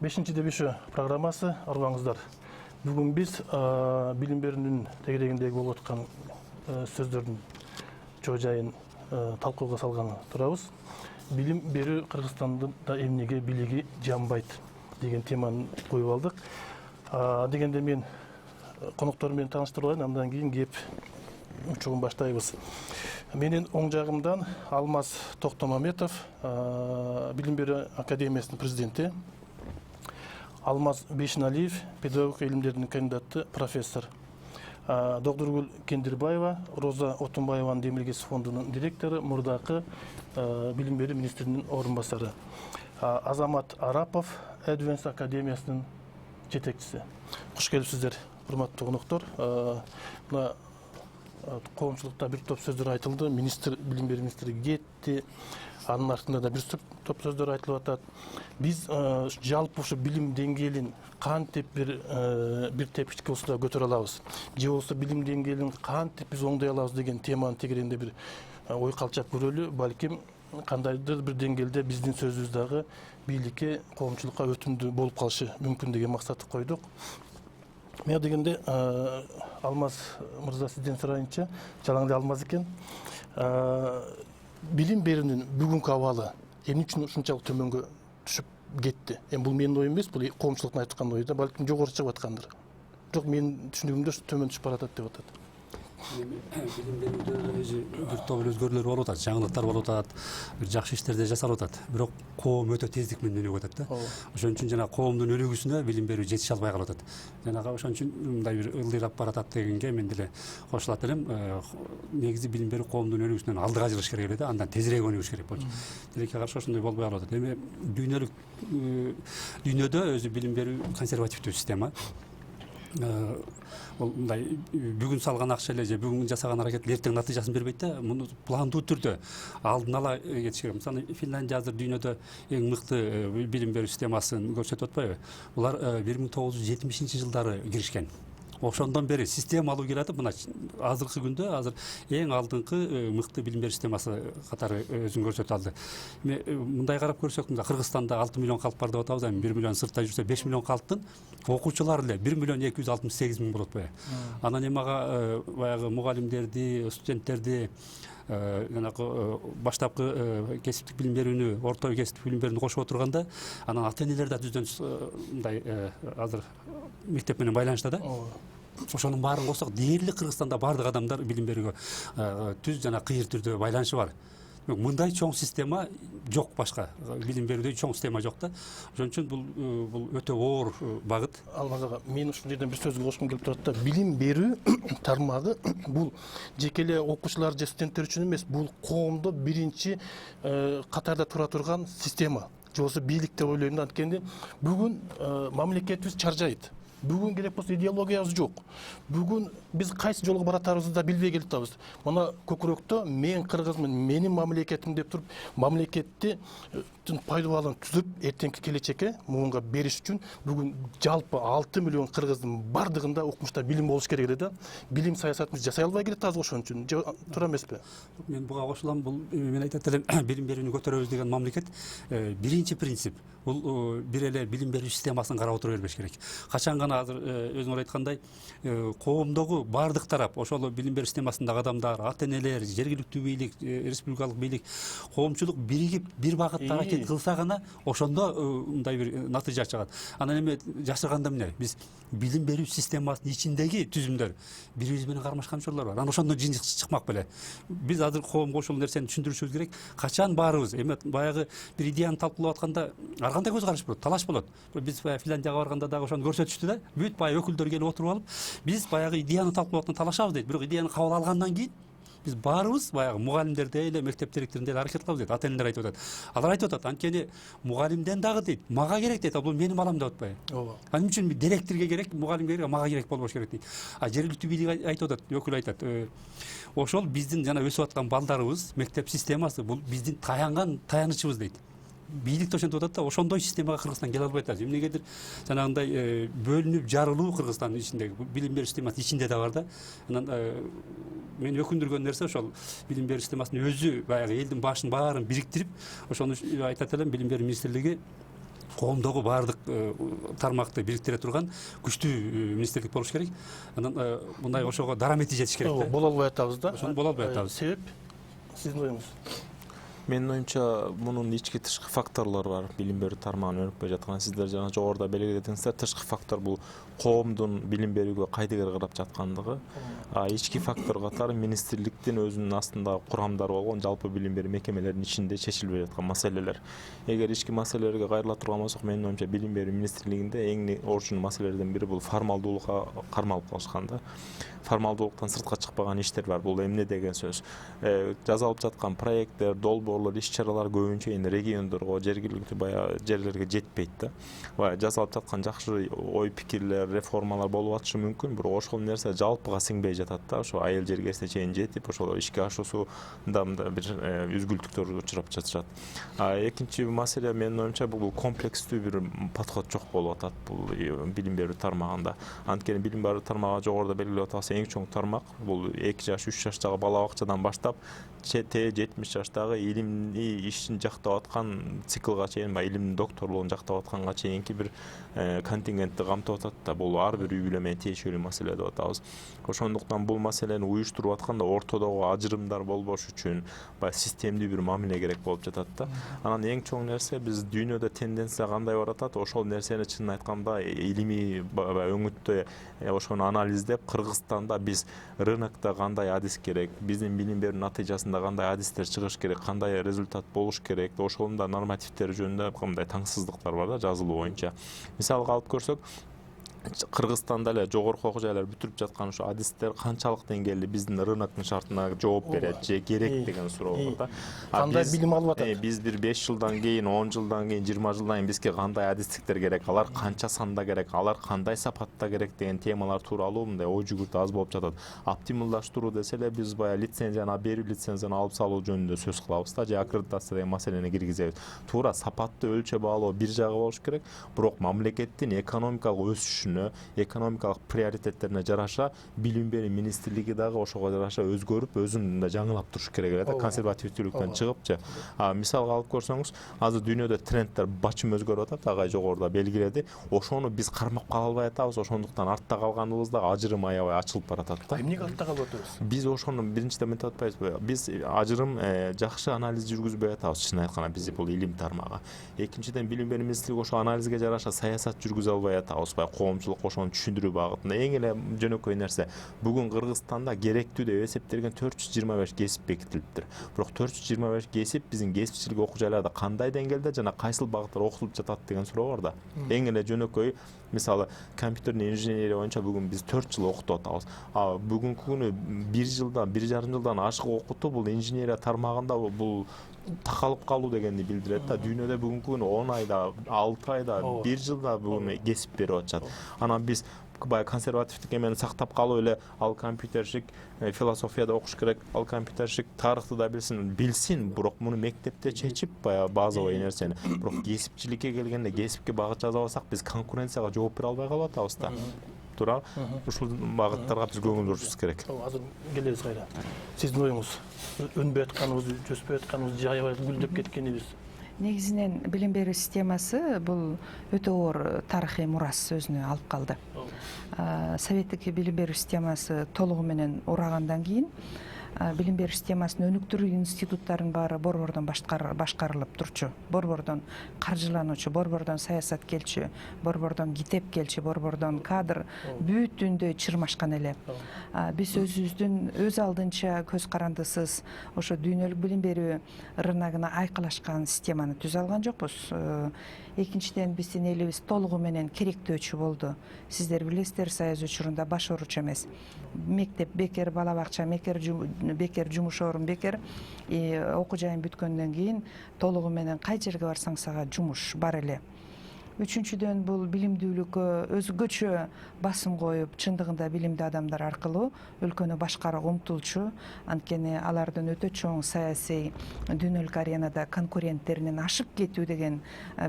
5-ci дебеші программасы арбаңыздар. Бүгін біз білім беруінің тегерегіндегі болып отқан сөздердің жайын талқыға салған тұрабыз. Білім беру Қырғызстанда емнеге билігі жанбайды деген теманы қойып алдық. Дегенде мен қонақтармен таныштырылайын, андан кейін кеп учугун баштайбыз. Менин оң жағымдан Алмаз Токтомаметов, Билим беру академиясынын президенти, Алмаз Бейшиналиев, педагогика илимдеринин кандидаты, профессор, Доктургүл Кендирбаева, Роза Отунбаеванын Демилгес фондунун директору, мурдакы Билим беру министринин орун басары, Азамат Арапов, Эдвенс академиясынын жетекчиси. Куш келипсиздер, урматтуу коноктор. Коомчулукта бир топ сөздөр айтылды. Билим берүү министри кетти. Анын артында да бир топ сөздөр айтылып атат. Биз жалпы ушу билим деңгээлин кантип бир тепкичке болсо да көтөрө алабыз. Же болсо билим деңгээлин кантип биз оңдой алабыз деген теманын тегерегинде бир ой калчак көрөлү. Балким кандайдыр бир деңгээлде биздин сөзүбүз дагы бийликке, коомчулукка өтүмдүү болуп калышы мүмкүн деген максатты койдук. Мен дегенде Алмаз мырза сизден сурайынча, жалаң эле Алмаз экен. Билим берүүнүн бүгүнкү абалы эмне үчүн ушунчалык төмөнгө түшүп кетти? Бул менин оюм эмес, бул коомчулуктун айткан ою да, балким жогору чыгып аткандыр. Бирок менин түшүнүгүмдө төмөн түшүп баратат деп атат. Билим берүүдө бир топ өзгөрүүлөр болуп атат, жаңылыктар болуп атат, бир жакшы иштерди жасалып атат. Бирок коом өтө тездик менен өнүгүп атат да. Ошон үчүн жана коомдун өнүгүүсүнө билим берүү жетише албай калып атат. Жанагы ошон үчүн мындай бир ылдыйрап баратат дегенге мен деле кошулат элем. Негизи билим берүү коомдун өнүгүүсүнөн алдыга жылыш керек эле да, андан тезирээк өнүгүш керек болчу. Тилекке каршы ошондой болбой калып атат. Эми дүйнөдө өзү билим берүү консервативдүү система. Мындай бүгүн салган акча эле же бүгүн жасаган аракет эртең натыйжасын бербейт да, муну пландуу түрдө алдын ала кетиш керек. Мисалы Финляндия азыр дүйнөдө эң мыкты билим берүү системасын көрсөтүп атпайбы? Булар 1970-жылдары киришкен. Ошондон бери система алуу келатып, мына азыркы күндө азыр эң алдыңкы мыкты билим берүү системасы катары өзүн көрсөтө алды. Мындай карап көрсөк, мына Кыргызстанда 6 миллион калк бар деп атабыз, 1 миллион сыртта жүрсө 5 миллион калктын окуучулары эле 1 миллион 268 миң болот атпайбы. Анан эми ага баягы мугалимдерди, студенттерди, баштапкы кесиптик билим берүүнү, орто кесиптик билим берүүнү кошуп отурганда, анан ата-энелер да түздөн мындай азыр мектеп менен байланышта да. Ошонун баарын койсок, дээрлик Кыргызстанда бардык адамдар билим берүүгө түз жана кыйыр түрдө байланышы бар. Мындай чоң система жок, башка билим берүүдө чоң система жок да. Ошон үчүн бул өтө оор багыт. Алмаз ага, мен ушул жерден бир сөзгө кошкум келип турат да. Билим берүү тармагы бул жеке эле окуучулар же студенттер үчүн эмес, бул коомдо биринчи катарда тура турган система. Же болсо бийлик деп ойлойм да. Анткени бүгүн мамлекетибиз чаржайт. Бүгүн керек болсо идеологиябыз жок. Бүгүн биз кайсы жолго баратарыбызды да билбей келип атабыз. Мына көкүрөктө мен кыргызмын, менин мамлекетим деп туруп, мамлекетти пайдаланып түзүп, эртеңки келечекке муунга бериш үчүн бүгүн жалпы 6 миллион кыргыздын бардыгында окумушта билим болуш керек эле да. Билим саясатын жасай албай келет азыр ошон үчүн. Туура эмеспи? Мен буга кошулам. Бул мен айтат элем, билим берүүнү көтөрөбүз деген мамлекет биринчи принцип бул бир эле билим берүү системасын карап отура бербеш керек. Качан гана азыр өзүңөр айткандай коомдогу бардык тарап, ошол билим берүү системасындагы адамдар, ата-энелер, жергиликтүү бийлик, республикалык бийлик, коомчулук биригип бир багытта аракет кылса гана ошондо мындай бир натыйжа чыгат. Анан эми жашырганда эмне? Биз билим берүү системасынын ичиндеги түзүмдөр бири-бири менен кармашканчылар бар. Анан ошондо жыйынтык чыкмак беле. Биз азыр коомго ошол нерсени түшүндүрүшүбүз керек. Качан баарыбыз эми баягы бир идеяны талкуулап атканда ар кандай көз караш болот, талаш болот. Биз Финляндияга барганда дагы ошону көрсөтүштү да. Бүт баягы өкүлдөр келип отуруп алып, биз баягы идеяны талкуулап атканда талашабыз дейт. Бирок идеяны кабыл алгандан кийин биз баарыбыз баягы мугалимдерде эле, мектеп директорунда эле аракет кылабыз дейт. Ата-энелер айтып атат. Алар айтып атат, анткени мугалимден дагы дейт, мага керек дейт, бул менин балам деп атпайбы? Ооба. Анын үчүн директорге керек, мугалимге керек, мага керек болбош керек дейт. Жергиликтүү бийлик айтып атат, өкүл айтат. Ошол биздин жана өсүп аткан балдарыбыз, мектеп системасы бул биздин таянычыбыз дейт. Бийлик ошентип атат да, ошондой системага Кыргызстан келе албай атат. Эмнегедир жанагындай бөлүнүп жарылуу Кыргызстандын ичиндеги билим берүү системасынын ичинде да бар да. Анан мени өкүндүргөн нерсе ошол билим берүү системасынын өзү баягы элдин башын баарын бириктирип, ошону айтат элем, билим берүү министрлиги коомдогу баардык тармакты бириктире турган күчтүү министрлик болуш керек. Анан мындай ошого дарамети жетиш керек да. Боло албай атабыз да. Ошону боло албай атабыз. Себеп сиздин оюңуз? Менин оюмча мунун ички тышкы факторлору бар. Билим берүү тармагын өнүкпөй жаткан сиздер жана жогоруда белгиледиңиздер. Тышкы фактор бул коомдун билим берүүгө кайдыгер карап жаткандыгы. Ички фактор катары министрликтин өзүнүн астында курамдары болгон жалпы билим берүү мекемелеринин ичинде чечилбей жаткан маселелер. Эгер ички маселелерге кайрыла турган болсок, менин оюмча билим берүү министрлигинде эң орчун маселелердин бири бул формалдуулукка кармалып калышкан да. Формалдуулуктан сыртка чыкпаган иштер бар. Бул эмне деген сөз? Жасалып жаткан проекттер, долбоорлор, иш-чаралар көбүнчө эми региондорго, жергиликтүү баягы жерлерге жетпейт да. Баягы жасалып жаткан жакшы ой пикирлер, реформалар болуп атышы мүмкүн, бирок ошол нерсе жалпыга сиңбей жатат да. Ошо айыл жергесине чейин жетип, ошол ишке ашуусунда бир үзгүлтүктөр учурап жатышат. Экинчи маселе менин оюмча бул комплекстүү бир подход жок болуп атат бул билим берүү тармагында. Анткени билим берүү тармагы жогоруда белгилеп атабыз, эң чоң тармак бул 2 жаш, 3 жаштагы бала бакчадан баштап 70 жаштагы илимий ишин жактап аткан циклга чейин, илимдин докторлугун жактап атканга чейинки бир контингентти камтып атат да. Бул ар бир үй бүлө менен тиешелүү маселе деп атабыз. Ошондуктан бул маселени уюштуруп атканда ортодогу ажырымдар болбош үчүн баягы системдүү бир мамиле керек болуп жатат да. Анан эң чоң нерсе, биз дүйнөдө тенденция кандай баратат, ошол нерсени чынын айтканда илимий өңүттө ошону анализдеп, Кыргызстанда биз рынокто кандай адис керек, биздин билим берүү натыйжасында кандай адистер чыгыш керек, кандай результат болуш керек, ошонун да нормативдери жөнүндө кандай таңсыздыктар бар да жазылуу боюнча. Мисалга алып көрсөк, Кыргызстанда эле жогорку окуу жайлар бүтүрүп жаткан ошо адистер канчалык деңгээлде биздин рыноктун шартына жооп берет же керек деген суроо бар да. Кандай билим алып атат? Биз бир 5 жылдан кийин, 10 жылдан кийин, 20 жылдан кийин бизге кандай адистиктер керек, алар канча санда керек, алар кандай сапатта керек деген темалар тууралуу мындай ой жүгүртүү аз болуп жатат. Оптималдаштыруу десе эле биз баягы лицензияны берүү, лицензияны алып салуу жөнүндө сөз кылабыз да, же аккредитация деген маселени киргизебиз. Туура сапатты өлчөп алуу бир жагы болуш керек, бирок мамлекеттин экономикалык өсүшүнө, экономикалык приоритеттерине жараша билим берүү министрлиги дагы ошого жараша өзгөрүп, өзүн да жаңылап туруш керек эле да, консервативдүүлүктөн чыгыпчы. Мисалга алып көрсөңүз, азыр дүйнөдө трендтер бачым өзгөрүп атат, агай жогоруда белгиледи. Ошону биз кармап кала албай атабыз, ошондуктан артта калганыбызда ажырым аябай ачылып баратат да. Эмнеге артта калып атабыз? Биз ошону биринчиден мынтип атпайбызбы? Биз ажырым жакшы анализ жүргүзбөй атабыз, чын айтканда биз бул илим тармагы. Экинчиден билим берүү министрлиги ошо анализге жараша саясат жүргүзө албай атабыз, коомчулукка ошону түшүндүрүү багытында. Эң эле жөнөкөй нерсе, бүгүн Кыргызстанда керектүү деп эсептелген 425 кесип бекитилиптир. Бирок 425 кесип биздин кесипчилик окуу жайларда кандай деңгээлде жана кайсыл багыттар окутулуп жатат деген суроо бар да. Эң эле жөнөкөй, мисалы компьютерный инженерия боюнча бүгүн биз 4 жыл окутуп атабыз. Бүгүнкү күнү 1 жылдан, 1,5 жылдан ашык окутуу бул инженерия тармагында бул такалып калуу дегенди билдирет да. Дүйнөдө бүгүнкү күнү 10 айда, 6 айда, 1 жылда бүгүн кесип берип атышат. Анан биз баягы консервативдик эмени сактап калып эле ал компьютерщик философияда окуш керек, ал компьютерщик тарыхты да билсин, бирок муну мектепте чечип баягы базовый нерсени. Бирок кесипчиликке келгенде, кесипке багыт жаза алсак, биз конкуренцияга жооп бере албай калып атабыз да. Туура. Ушул багыттарга биз көңүл бурушубуз керек. Азыр келебиз кайра. Сиздин оюңуз, өнбөй атканыбыз, өспөй атканыбыз, аябай гүлдөп кеткенибиз. Негизинен билим берүү системасы бул өтө оор тарыхый мурас өзүнө алып калды. Советтик билим берүү системасы толугу менен урагандан кийин билим берүү системасын өнүктүрүү институттарынын баары борбордон башкарылып турчу, борбордон каржылануучу, борбордон саясаткелчи, борбордон китеп келчи, борбордон кадр бүтүндөй чырмашкан эле. Биз өзүбүздүн өз алдынча көз карандысыз ошо дүйнөлүк билим берүү рыногуна айкалашкан системаны түзө алган жокпуз. Экинчиден биздин элибиз толугу менен керектөөчү болду. Сиздер билесиздер, Союз учурунда баш ооручу эмес. Мектеп бекер, бала бакча бекер, жумуш орун бекер. Окуу жайын бүткөндөн кийин толугу менен кай жерге барсаң сага жумуш бар эле. Үчүнчүдөн бул билимдүүлүккө өзгөчө басым коюп, чындыгында билимдүү адамдар аркылуу өлкөнү башкарууга умтулчу. Анткени алардын өтө чоң саясий дүйнөлүк аренада конкуренттеринен ашып кетүү деген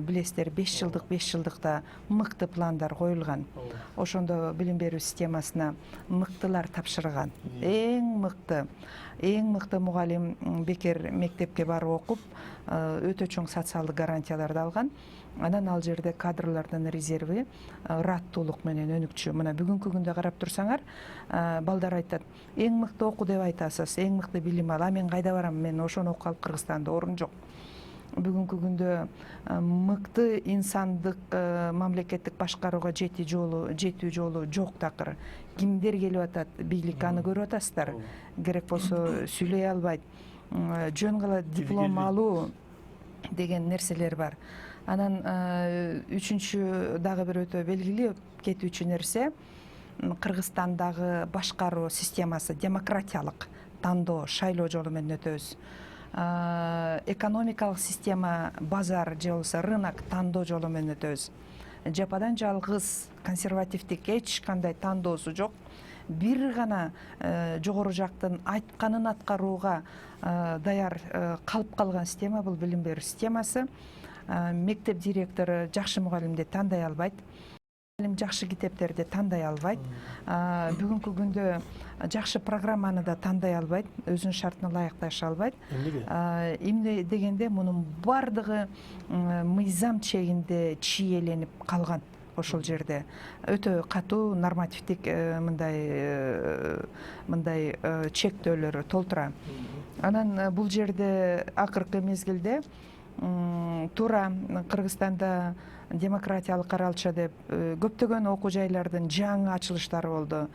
билесиздер 5 жылдыкта мыкты пландар коюлган. Ошондо билим берүү системасына мыктылар тапшырган. Эң мыкты мугалим бекер мектепке барып окуп, өтө чоң социалдык гарантияларды алган. Анан ал жерде кадрлардын резерви ыраттуулук менен өнүкчү. Мына бүгүнкү күндө карап турсаңар, балдар айтат, эң мыкты оку деп айтасыз, эң мыкты билим ал. А мен кайда барам? Мен ошону окуп алып Кыргызстанда орун жок. Бүгүнкү күндө мыкты инсандык мамлекеттик башкарууга жетүү жолу жок такыр. Кимдер келип атат, бийлик аны көрүп атасыздар. Керек болсо сүйлөй албайт, жөн гана диплом алуу деген нерселер бар. Анан үчүнчү дагы бир өтө белгилүү кетүүчү нерсе, Кыргызстандагы башкаруу системасы демократиялык, тандоо, шайлоо жолу менен өтөбүз. Экономикалык система базар же болбосо рынок, тандоо жолу менен өтөбүз. Жападан жалгыз консервативдик эч кандай тандоосу жок. Бир гана жогору жактын айтканын аткарууга даяр калып калган система бул билим берүү системасы. Мектеп директору жакшы мугалимди тандай албайт, жакшы китептерди тандай албайт, бүгүнкү күндө жакшы программаны да тандай албайт, өзүнүн шартына ылайыкташа албайт. Эмне дегенде мунун баардыгы мыйзам чегинде чиеленип калган. Ошол жерде өтө катуу нормативдик мындай чектөөлөр толтура. Анан бул жерде акыркы мезгилде туура Кыргызстанда демократиялык каралча деп көптөгөн окуу жайлардын жаңы ачылыштары болду.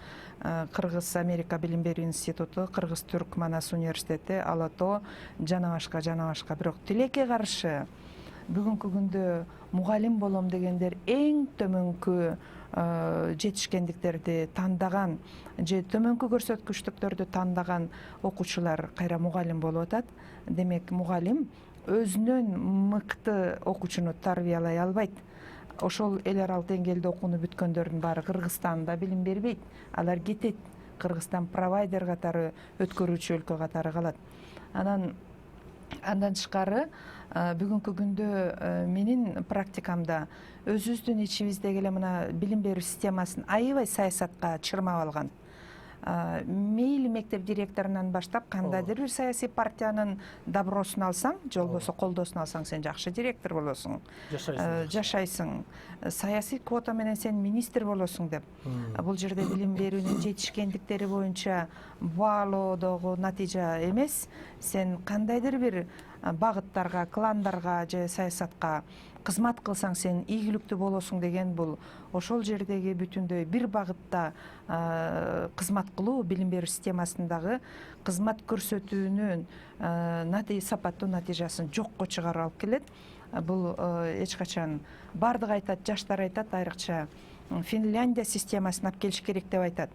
Кыргыз Америка билим берүү институту, Кыргыз Түрк Манас университети, Алато, жана башка. Бирок тилекке каршы бүгүнкү күндө мугалим болом дегендер эң төмөнкү жетишкендиктерди тандаган же төмөнкү көрсөткүчтүктөрдү тандаган окуучулар кайра мугалим болуп атат. Демек мугалим өзүнөн мыкты окуучуну тарбиялай албайт. Ошол эл аралык деңгээлде окууну бүткөндөрдүн баары Кыргызстанда билим бербейт. Алар кетет. Кыргызстан провайдер катары, өткөрүүчү өлкө катары калат. Андан тышкары бүгүнкү күндө менин практикамда өзүбүздүн ичибиздеги эле мына билим берүү системасын аябай саясатка чырмап алган. Мейли мектеп директорунан баштап кандайдыр бир саясий партиянын добросун алсаң, же болбосо колдоосун алсаң, сен жакшы директор болосуң, жашайсың. Саясий квота менен сен министр болосуң деп. Бул жерде билим берүүнүн жетишкендиктери боюнча баалоодогу натыйжа эмес, сен кандайдыр бир багыттарга, кландарга же саясатка кызмат кылсаң сен ийгиликтүү болосуң деген бул ошол жердеги бүтүндөй бир багытта кызмат кылуу билим берүү системасындагы кызмат көрсөтүүнүн сапаттуу натыйжасын жокко чыгарып алып келет. Бул эч качан баардыгы айтат, жаштар айтат, айрыкча Финляндия системасын алып келиш керек деп айтат.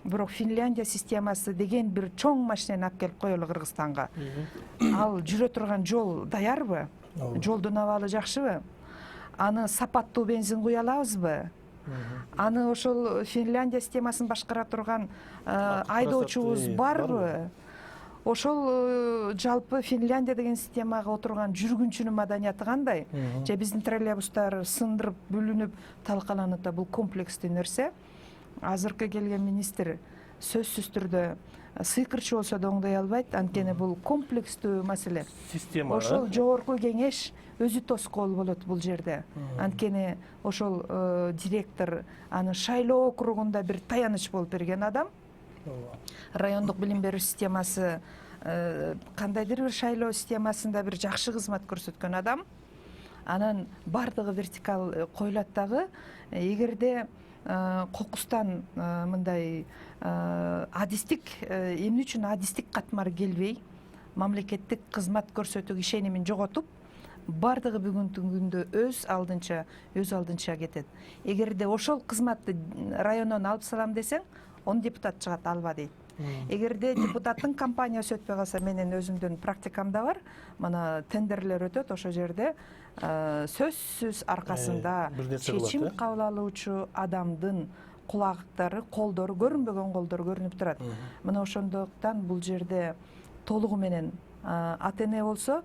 Бирок Финляндия системасы деген бир чоң машинени алып келип коелу Кыргызстанга. Ал жүрө турган жол даярбы? Жолдун абалы жакшыбы? Аны сапаттуу бензин куя алабызбы? Аны ошол Финляндия системасын башкара турган айдоочубуз барбы? Ошол жалпы Финляндия деген системага отурган жүргүнчүнүн маданияты кандай? Же биздин троллейбустар сындырып, бүлүнүп, талкаланып, бул комплекстүү нерсе. Азыркы келген министр сөзсүз түрдө сыйкырчы болсо да оңдой албайт, анткени бул комплекстүү маселе. Система. Ошол жогорку кеңеш өзү тоскоол болот бул жерде. Анткени ошол директор аны шайлоо округунда бир таяныч болуп берген адам. Райондук билим берүү системасы кандайдыр бир шайлоо системасында бир жакшы кызмат көрсөткөн адам. Анан бардыгы вертикал коюлат дагы, эгерде кокустан мындай адистик, эмне үчүн адистик катмар келбей, мамлекеттик кызмат көрсөтүүгө ишенимин жоготуп, бардыгы бүгүнкү күндө өз алдынча кетет. Эгерде ошол кызматты райондон алып салам десең, 10 депутат чыгат, алба дейт. Эгерде депутаттын кампаниясы өтпөй калса, менин өзүмдүн практикамда бар, мына тендерлер өтөт, ошол жерде сөзсүз аркасында чечим кабыл алуучу адамдын кулагыктары, колдору, көрүнбөгөн колдору көрүнүп турат. Мына ошондуктан бул жерде толугу менен ата эне болсо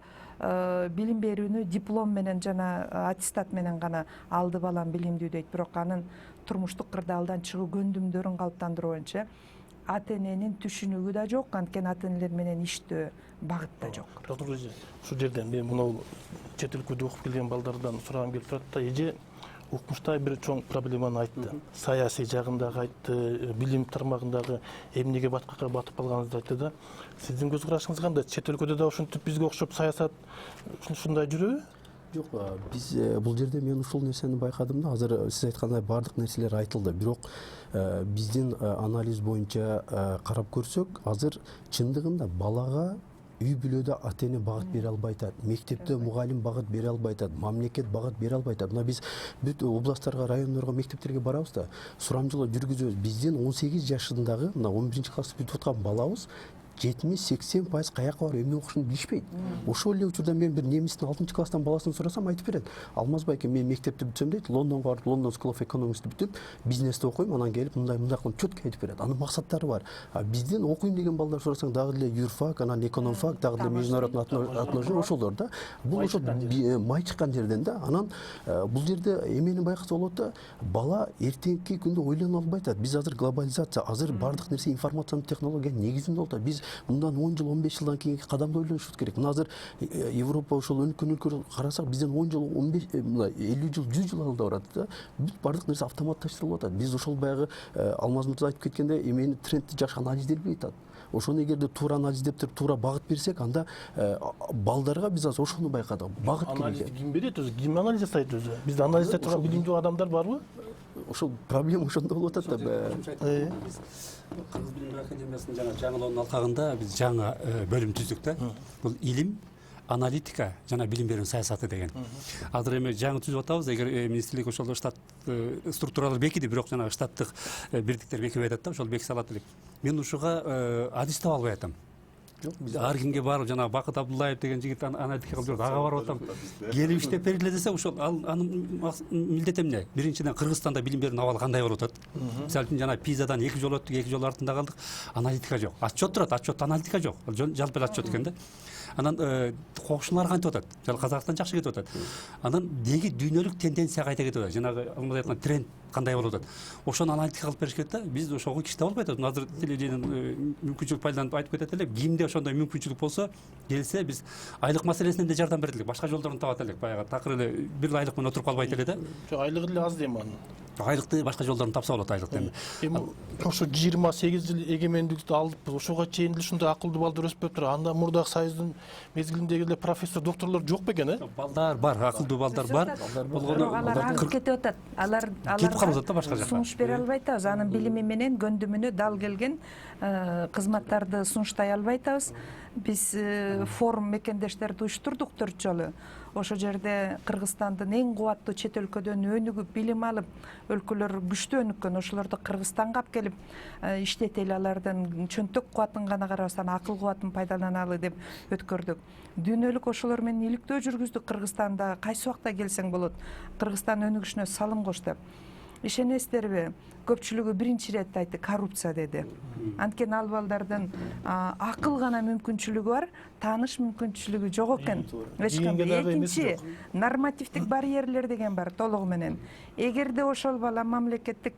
билим берүүнү диплом менен жана аттестат менен гана алды балам билимдүү дейт, бирок анын турмуштук кырдаалдан чыгуу көндүмдөрүн калыптандыруу боюнча ата эненин түшүнүгү да жок, анткени ата энелер менен иштөө багыт да жок. доктор эже, ушул жерден мен мынау чет өлкөдө окуп келген балдардан сурагым келип турат да, эже укмушта бир чоң проблеманы айтты. Саясий жагындагы айтты, билим тармагындагы эмнеге баткакка батып калганыңызды айтты да. Сиздин көз карашыңыз кандай? Чет өлкөдө да ушинтип бизге окшоп саясат ушундай жүрөбү? Жок, биз бул жерде мен ушул нерсени байкадым да. Азыр сиз айткандай баардык нерселер айтылды. Бирок биздин анализ боюнча карап көрсөк, азыр чындыгында балага үй бүлөдө ата эне багыт бере албай атат, мектепте мугалим багыт бере албай атат, мамлекет багыт бере албай атат. Мына биз бүт областтарга, райондорго, мектептерге барабыз да, сурамжылоо жүргүзөбүз. Биздин 18 жашындагы, мына 11 класс бүтүп аткан балабыз 70-80% каяка барып эмне окушун билишпейт. Ошол эле учурда мен бир немистин 6 класстан баласын сурасам айтып берет. Алмазбай экен, мен мектепти бүтсөм дейт, Лондонго барып, London School of Economics'ти бүтүп, бизнести окуйм, анан келип мындай кылып четко айтып берет. Анын максаттары бар. Биздин окуйм деген балдар сурасаң, дагы эле юрфак, анан экономфак, дагы эле международный отношения ошолор да. Бул ошо май чыккан жерден да. Анан бул жерде эмени байкаса болот да, бала эртеңки күндө ойлоно албай атат. Биз азыр глобализация, азыр баардык нерсе информациялык технологиянын негизинде болуп атат. Биз мындан 10 жыл, 15 жылдан кийинки кадамды ойлонушубуз керек. Мына азыр Европа ошол өнүккөн өлкөлөр карасак, бизден 10 жыл, 15, 50 жыл, 100 жыл алда барат да. Бүт баардык нерсе автоматташтырылып атат. Биз ошол баягы Алмаз мырза айтып кеткендей, эмени трендти жакшы анализдеп билет атат. Ошону эгерде туура анализдеп туруп, туура багыт берсек, анда балдарга биз азыр ошону байкадык. Багыт керек. Анализди ким берет өзү? Ким анализ жасайт өзү? Бизде анализ жасай турган билимдүү адамдар барбы? Ошол проблема ошондо болуп атат да. Кыргыз билим академиясынын жана жаңылоонун алкагында биз жаңы бөлүм түздүк да. Бул илим, аналитика жана билим берүү саясаты деген. Азыр эми жаңы түзүп атабыз. Эгер министрлик ошол штат структуралар бекиди, бирок жана штаттык бирдиктер бекибей атат да, ошол бекисе алат элек. Мен ушуга адис таба албай атам. Биз ар кимге барып, жана Бакыт Абдуллаев деген жигит аналитика кылып жүрөт. Ага барып атам. Келип иштеп бергиле десе, ошол анын милдети эмне? Биринчиден Кыргызстанда билим берүүнүн абалы кандай болуп атат? Мисалы үчүн жана пизадан 2 жолу өттүк, 2 жолу артында калдык. Аналитика жок. Отчет турат, отчетто аналитика жок. Жалпы отчет экен да. Анан кошуналар кантип атат? Жана Казакстан жакшы кетип атат. Анан деги дүйнөлүк тенденция кайта кетип атат. Жанагы Алмаз айткан тренд кандай болуп атат? Ошону аналитика кылып бериш керек да. Биз ошого киштеп албай атат. Азыр телевидениеден мүмкүнчүлүк пайдаланып айтып кетет элек. Кимде ошондой мүмкүнчүлүк болсо, келсе биз айлык маселесинен да жардам берет элек. Башка жолдорун табат элек. Баягы такыр эле бир айлык менен отуруп калбайт эле да. Жок, айлыгы эле аз дейм анын. Айлыкты башка жолдорун тапса болот айлыкты эми. Эми ошо 28 жыл эгемендикти алып, ошого чейин деле ушундай акылдуу балдар өспөп туруп, анда мурдагы союздун мезгилиндеги эле профессор, докторлор жок бекен, Балдар бар, акылдуу балдар бар. Бирок алар аңып кетип атат. Алар кетип калып атат да башка жака. сунуш бере албай атабыз. Анын билими менен көндүмүнө дал келген кызматтарды сунуштай албай атабыз. Биз форум мекендештерди уюштурдук 4 жолу. Ошол жерде Кыргызстандын эң кубаттуу чет өлкөдөн өнүгүп билим алып, өлкөлөр күчтүү өнүккөн, ошолорду Кыргызстанга алып келип иштетели, алардын чөнтөк кубатын гана карабастан акыл кубатын пайдаланалы деп өткөрдүк. Дүйнөлүк ошолор менен иликтөө жүргүздүк. Кыргызстанда кайсы убакта келсең болот, Кыргызстан өнүгүшүнө салым кош деп. Ишенесиздерби? Көпчүлүгү биринчи ирет айтты, коррупция деди. Анткени ал балдардын акыл гана мүмкүнчүлүгү бар, тааныш мүмкүнчүлүгү жок экен. Эч кандай. Экинчи, нормативдик барьерлер деген бар толугу менен. Эгерде ошол бала мамлекеттик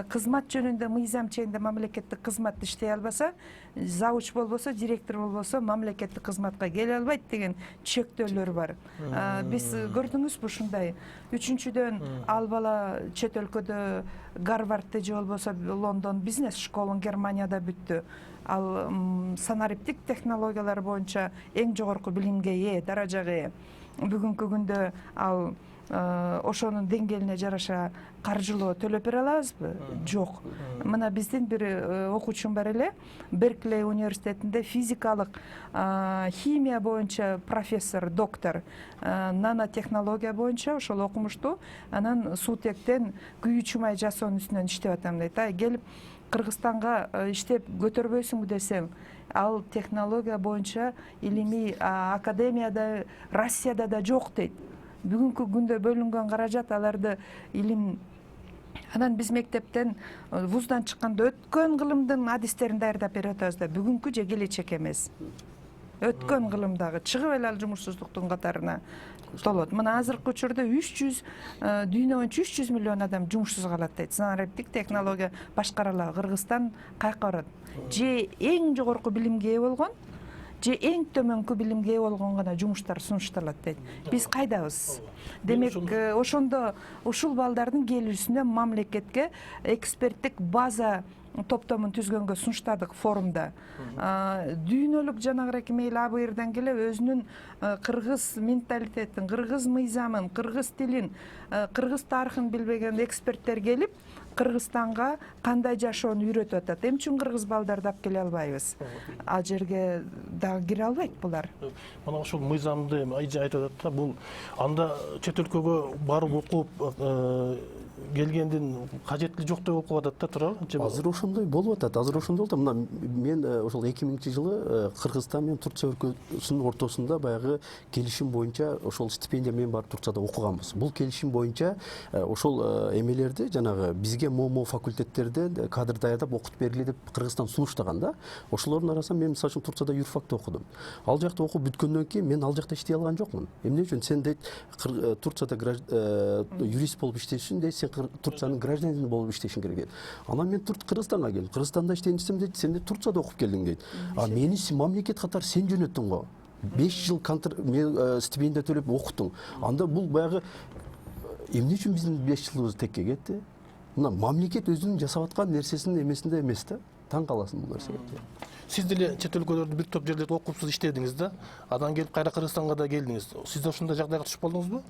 кызмат жөнүндө мыйзам чегинде мамлекеттик кызматты иштей албаса, завуч болбосо, директор болбосо мамлекеттик кызматка келе албайт деген чектөөлөр бар. Биз көрдүңүзбү ушундай? Үчүнчүдөн, ал бала чет өлкөдө Гарвардты же болбосо Лондон бизнес школун Германияда бүттү. Ал санариптик технологиялар боюнча эң жогорку билимге ээ, даражага ээ. Бүгүнкү күндө ал ошонун деңгээлине жараша каржылоо төлөп бере алабызбы? Жок. Мына биздин бир окуучум бар эле, Берклей университетинде физикалык химия боюнча профессор, доктор, нанотехнология боюнча ошол окумушту. Анан суутектен күйүүчү май жасоонун үстүнөн иштеп атам дейт. Келип Кыргызстанга иштеп көтөрбөйсүңбү десем, ал технология боюнча илимий академияда Россияда да жок дейт. Бүгүнкү күндө бөлүнгөн каражат аларды илим. Анан биз мектептен, вуздан чыкканда өткөн кылымдын адистерин даярдап берип атабыз да, бүгүнкү же келечек эмес. өткөн кылымдагы чыгып эле ал жумушсуздуктун катарына толот. Мына азыркы учурда 300 дүйнө боюнча 300 миллион адам жумушсуз калат дейт. Санариптик технология башкарыла. Кыргызстан каяка барат? Же эң жогорку билимге ээ болгон, же эң төмөнкү билимге ээ болгон гана жумуштар сунушталат дейт. Биз кайдабыз? Демек, ошондо ушул балдардын келүүсүнө мамлекетке эксперттик база топтомун түзгөнгө сунуштадык форумда. Дүйнөлүк жанагыраки мейли АБРдан келип өзүнүн кыргыз менталитетин, кыргыз мыйзамын, кыргыз тилин, кыргыз тарыхын билбеген эксперттер келип Кыргызстанга кандай жашоону үйрөтүп атат. Эмне үчүн кыргыз балдарды алып келе албайбыз? Ал жерге дагы кире албайт булар. Мына ошол мыйзамды айжа айтып атат да, бул анда чет өлкөгө барып окуп келгендин кажеттиги жоктой болуп калып атат да, туурабы? Азыр ошондой болуп атат. Азыр ошондой болду. Мына мен ошол 2000-жылы Кыргызстан менен Турция өлкөсүнүн ортосунда баягы келишим боюнча ошол стипендия менен барып Турцияда окуганбыз. Бул келишим боюнча ошол эмелерди жанагы бизге МОМО факультеттерде кадр даярдап окутуп бергиле деп Кыргызстан сунуштаган да. Ошолордун арасынан мен мисалы үчүн Турцияда юрфакты окудум. Ал жакта окуп бүткөндөн кийин мен ал жакта иштей алган жокмун. Эмне үчүн сен дейт Турцияда юрист болуп иштеш үчүн дейт сен Турциянын гражданины болуп иштешиң керек дейт. Анан мен Кыргызстанга келдим. Кыргызстанда иштейин десем дейт, сен дейт Турцияда окуп келдиң дейт. А мени мамлекет катары сен жөнөттүң го. 5 жыл мен стипендия төлөп окуттуң. Анда бул баягы эмне үчүн биздин 5 жылыбыз текке кетти? Мына мамлекет өзүнүн жасап аткан нерсесинин эмесинде эмес да. Таң каласың бул нерсеге. Сиз деле чет өлкөлөрдө бир топ жерлерде окупсуз иштедиңиз да. Андан келип кайра Кыргызстанга да келдиңиз. Сиз да ушундай жагдайга түшүп калдыңызбы?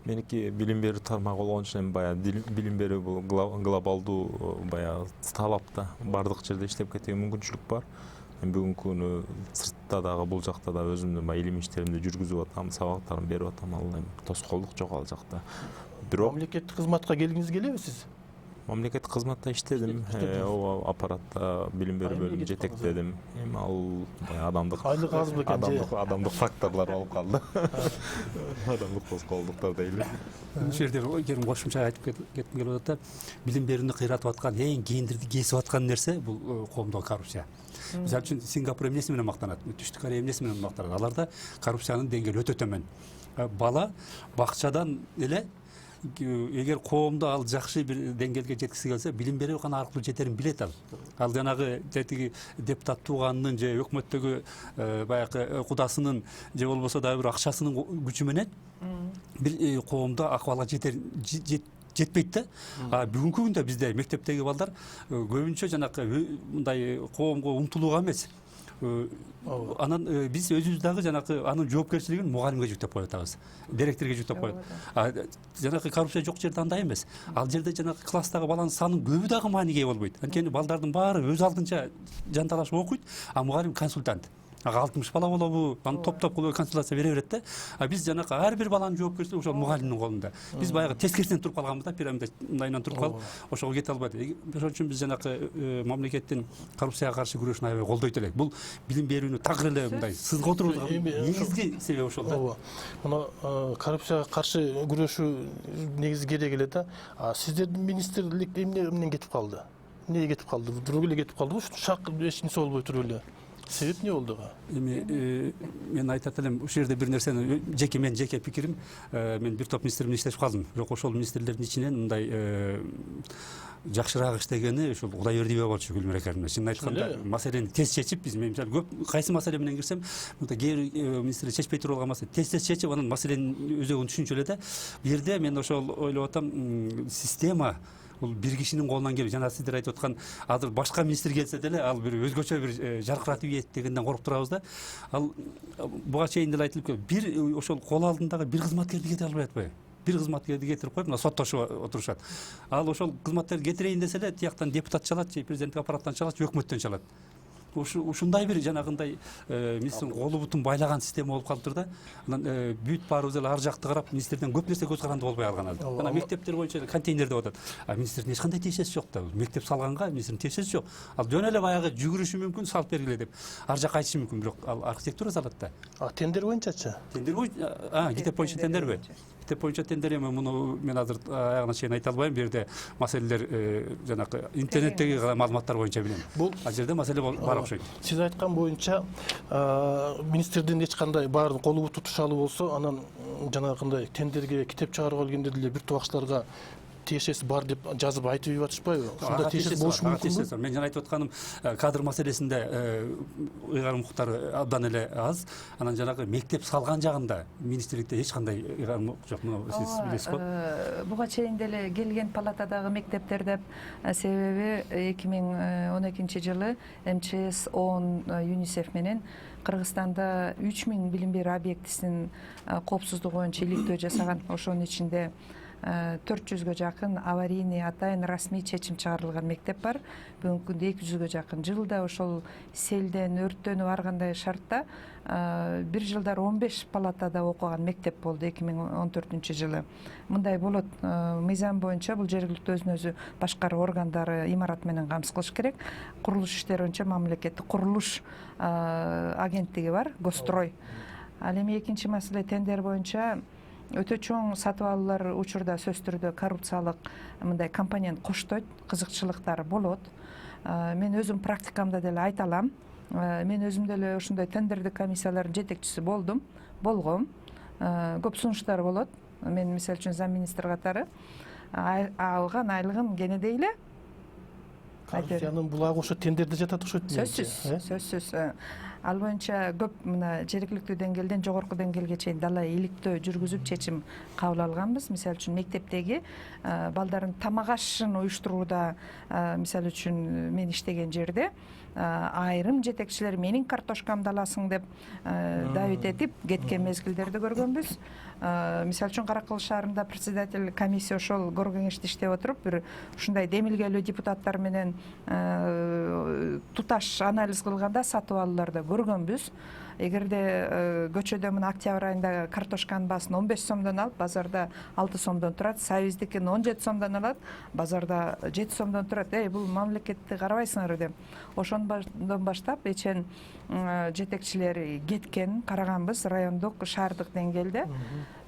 Меники билим берүү тармагы болгон үчүн баягы билим берүү бул глобалдуу баягы талап да. Бардык жерде иштеп кетүүгө мүмкүнчүлүк бар. Мен бүгүнкү күнү сыртта дагы бул жакта да өзүмдүн илим иштеримди жүргүзүп атам, сабактарымды берип атам. Ал эми тоскоолдук жок ал жакта. Бирок Мамлекеттик кызматка келгиңиз келеби сиз? мамлекеттик кызматта иштедим. Ооба, аппаратта билим берүү бөлүмүн жетектедим. Эми ал адамдык Айлык аз бекен? адамдык факторлор болуп калды. Адамдык тоскоолдуктар дейли. Ушул жерде керим кошумча айтып кетким келип атат да, билим берүүнү кыйратып аткан, эң кендирди кесип аткан нерсе бул коомдогу коррупция. Мисалы үчүн Сингапур эмнеси менен мактанат, Түштүк Корея эмнеси менен мактанат. Аларда коррупциянын деңгээли өтө төмөн. Бала бакчадан эле эгер коомдо ал жакшы бир деңгээлге жеткиси келсе, билим берүү гана аркылуу жетерин билет ал. Ал жанагы жетиги депутат тууганынын же өкмөттөгү баягы кудасынын же болбосо дагы бир акчасынын күчү менен бир коомдо акыбалга жетпейт да. Бүгүнкү күндө бизде мектептеги балдар көбүнчө жанакы мындай коомго умтулууга эмес. Анан биз өзүбүз дагы жанакы анын жоопкерчилигин мугалимге жүктөп коюп атабыз, директорго жүктөп коюп. Жанакы коррупция жок жерде андай эмес. Ал жерде жанакы класстагы баланын санын көбү дагы мааниге ээ болбойт. Анткени балдардын баары өз алдынча жанталашып окуйт, а мугалим консультант. 60 бала болобу, аны топ-топ кылып консультация бере берет да. Биз жанакы ар бир баланын жоопкерчилиги ошол мугалимдин колунда. Биз баягы тескерисинен туруп калганбыз да, пирамида мындайынан туруп калып, ошого кете албайт. Ошон үчүн биз жанакы мамлекеттин коррупцияга каршы күрөшүн аябай колдойт элек. Бул билим берүүнү такыр эле мындай сызга отурууга негизги себеби ошол да. Ооба. Мына коррупцияга каршы күрөшүү негизи керек эле да. Сиздердин министрлик эмне менен кетип калды? Эмнеге кетип калды? Туруп эле кетип калдыбы? Шак эч нерсе болбой туруп эле. Себеп не болду? Эми мен айтат элем, ушул жерде бир нерсени жеке пикирим, мен бир топ министр менен иштешип калдым. Бирок ошол министрлердин ичинен мындай жакшыраак иштегени ушул Кудайбердиева болчу, Гүлмира Каримовна. Чынын айтканда, маселени тез чечип, биз мен мисалы көп кайсы маселе менен кирсем, мындай кээ бир министр чечпей туруп алган маселе тез чечип, анан маселенин өзөгүн түшүнчү эле да. Бул жерде мен ошол ойлоп атам, система бул бир кишинин колунан келип, жана сиздер айтып аткан азыр башка министр келсе деле ал бир өзгөчө бир жаркыратып ийет дегенден коруп турабыз да. Ал буга чейин деле айтылып келди. Бир ошол кол алдындагы бир кызматкерди кетире албай атпайбы? Бир кызматкерди кетирип коюп, мына соттошуп отурушат. Ал ошол кызматкерди кетирейин десе эле, тияктан депутат чалат, же президенттик аппараттан чалат, же өкмөттөн чалат. Ушундай бир жанагындай министрдин колу бутун байлаган система болуп калыптыр да. Анан бүт баарыбыз эле ар жакты карап, министрден көп нерсе көз каранды болбой калган ал. Анан мектептер боюнча контейнер деп атат. Министрдин эч кандай тиешеси жок да. Мектеп салганга министрдин тиешеси жок. Ал жөн эле баягы жүгүрүшү мүмкүн, салып бергиле деп. Ар жака айтышы мүмкүн, бирок ал архитектура салат да. Тендер боюнчачы? Тендер боюнча, мектеп боюнча тендерби? мектеп боюнча тендер эми муну мен азыр аягына чейин айта албайм. Бу жерде маселелер жанакы интернеттеги маалыматтар боюнча билем. Ал жерде маселе бар окшойт. Сиз айткан боюнча министрдин эч кандай баарын колу тутушалы болсо, анан жанагындай тендерге китеп чыгарып келгенде деле бир тубакчыларга тиешеси бар деп жазып айтып атышпайбы? Ушундай тиешеси болушу мүмкүнбү? Мен жана айтып атканым кадр маселесинде ыйгарымдуулуктар абдан эле аз. Анан жанагы мектеп салган жагында министрликте эч кандай ыйгарым жок. Муну сиз билесиз го? Буга чейин деле келген палатадагы мектептер деп, себеби 2012 жылы МЧС, ООН, ЮНИСЕФ менен Кыргызстанда 3000 билим берүү объектисинин коопсуздугу боюнча иликтөө жасаган. Ошонун ичинде 400-гө жакын аварийный атайын расмий чечим чыгарылган мектеп бар. Бүгүнкү күндө 200-гө жакын. Жылда ошол селден, өрттөнүп ар кандай шартта бир жылдар 15 палатада окуган мектеп болду 2014 жылы. Мындай болот, мыйзам боюнча бул жергиликтүү өзүн өзү башкаруу органдары имарат менен камсыз кылыш керек. Курулуш иштери боюнча мамлекеттик курулуш агенттиги бар, Госстрой. Ал эми экинчи маселе тендер боюнча өтө чоң сатып алуулар учурда сөзсүз түрдө коррупциялык мындай компонент коштойт, кызыкчылыктар болот. Мен өзүм практикамда деле айта алам. Мен өзүм деле ушундай тендердик комиссиялардын жетекчиси болгом. Көп сунуштар болот. Мен мисалы үчүн замминистр катары алган айлыгым кенедей эле. Коррупциянын булагы ошо тендерде жатат окшойт. Сөзсүз. Ал боюнча көп мына жергиликтүү деңгээлден жогорку деңгээлге чейин далай иликтөө жүргүзүп чечим кабыл алганбыз. Мисалы үчүн мектептеги балдардын тамак ашын уюштурууда, мисалы үчүн мен иштеген жерде айрым жетекчилер менин картошкамды аласың деп давит этип кеткен мезгилдерди көргөнбүз. Мисалы үчүн Каракөл шаарында председатель комиссия ошол кор кеңеште иштеп отуруп, бир ушундай демилгелүү депутаттар менен туташ анализ кылганда сатып алууларды көргөнбүз. Эгерде көчөдө мына октябрь айында картошканын баасын 15 сомдон алып, базарда 6 сомдон турат, Союздикин 17 сомдон алат, базарда 7 сомдон турат. Бул мамлекетти карабайсыңар деп. Ошондон баштап эчен жетекчилер кеткен, караганбыз райондук, шаардык деңгээлде.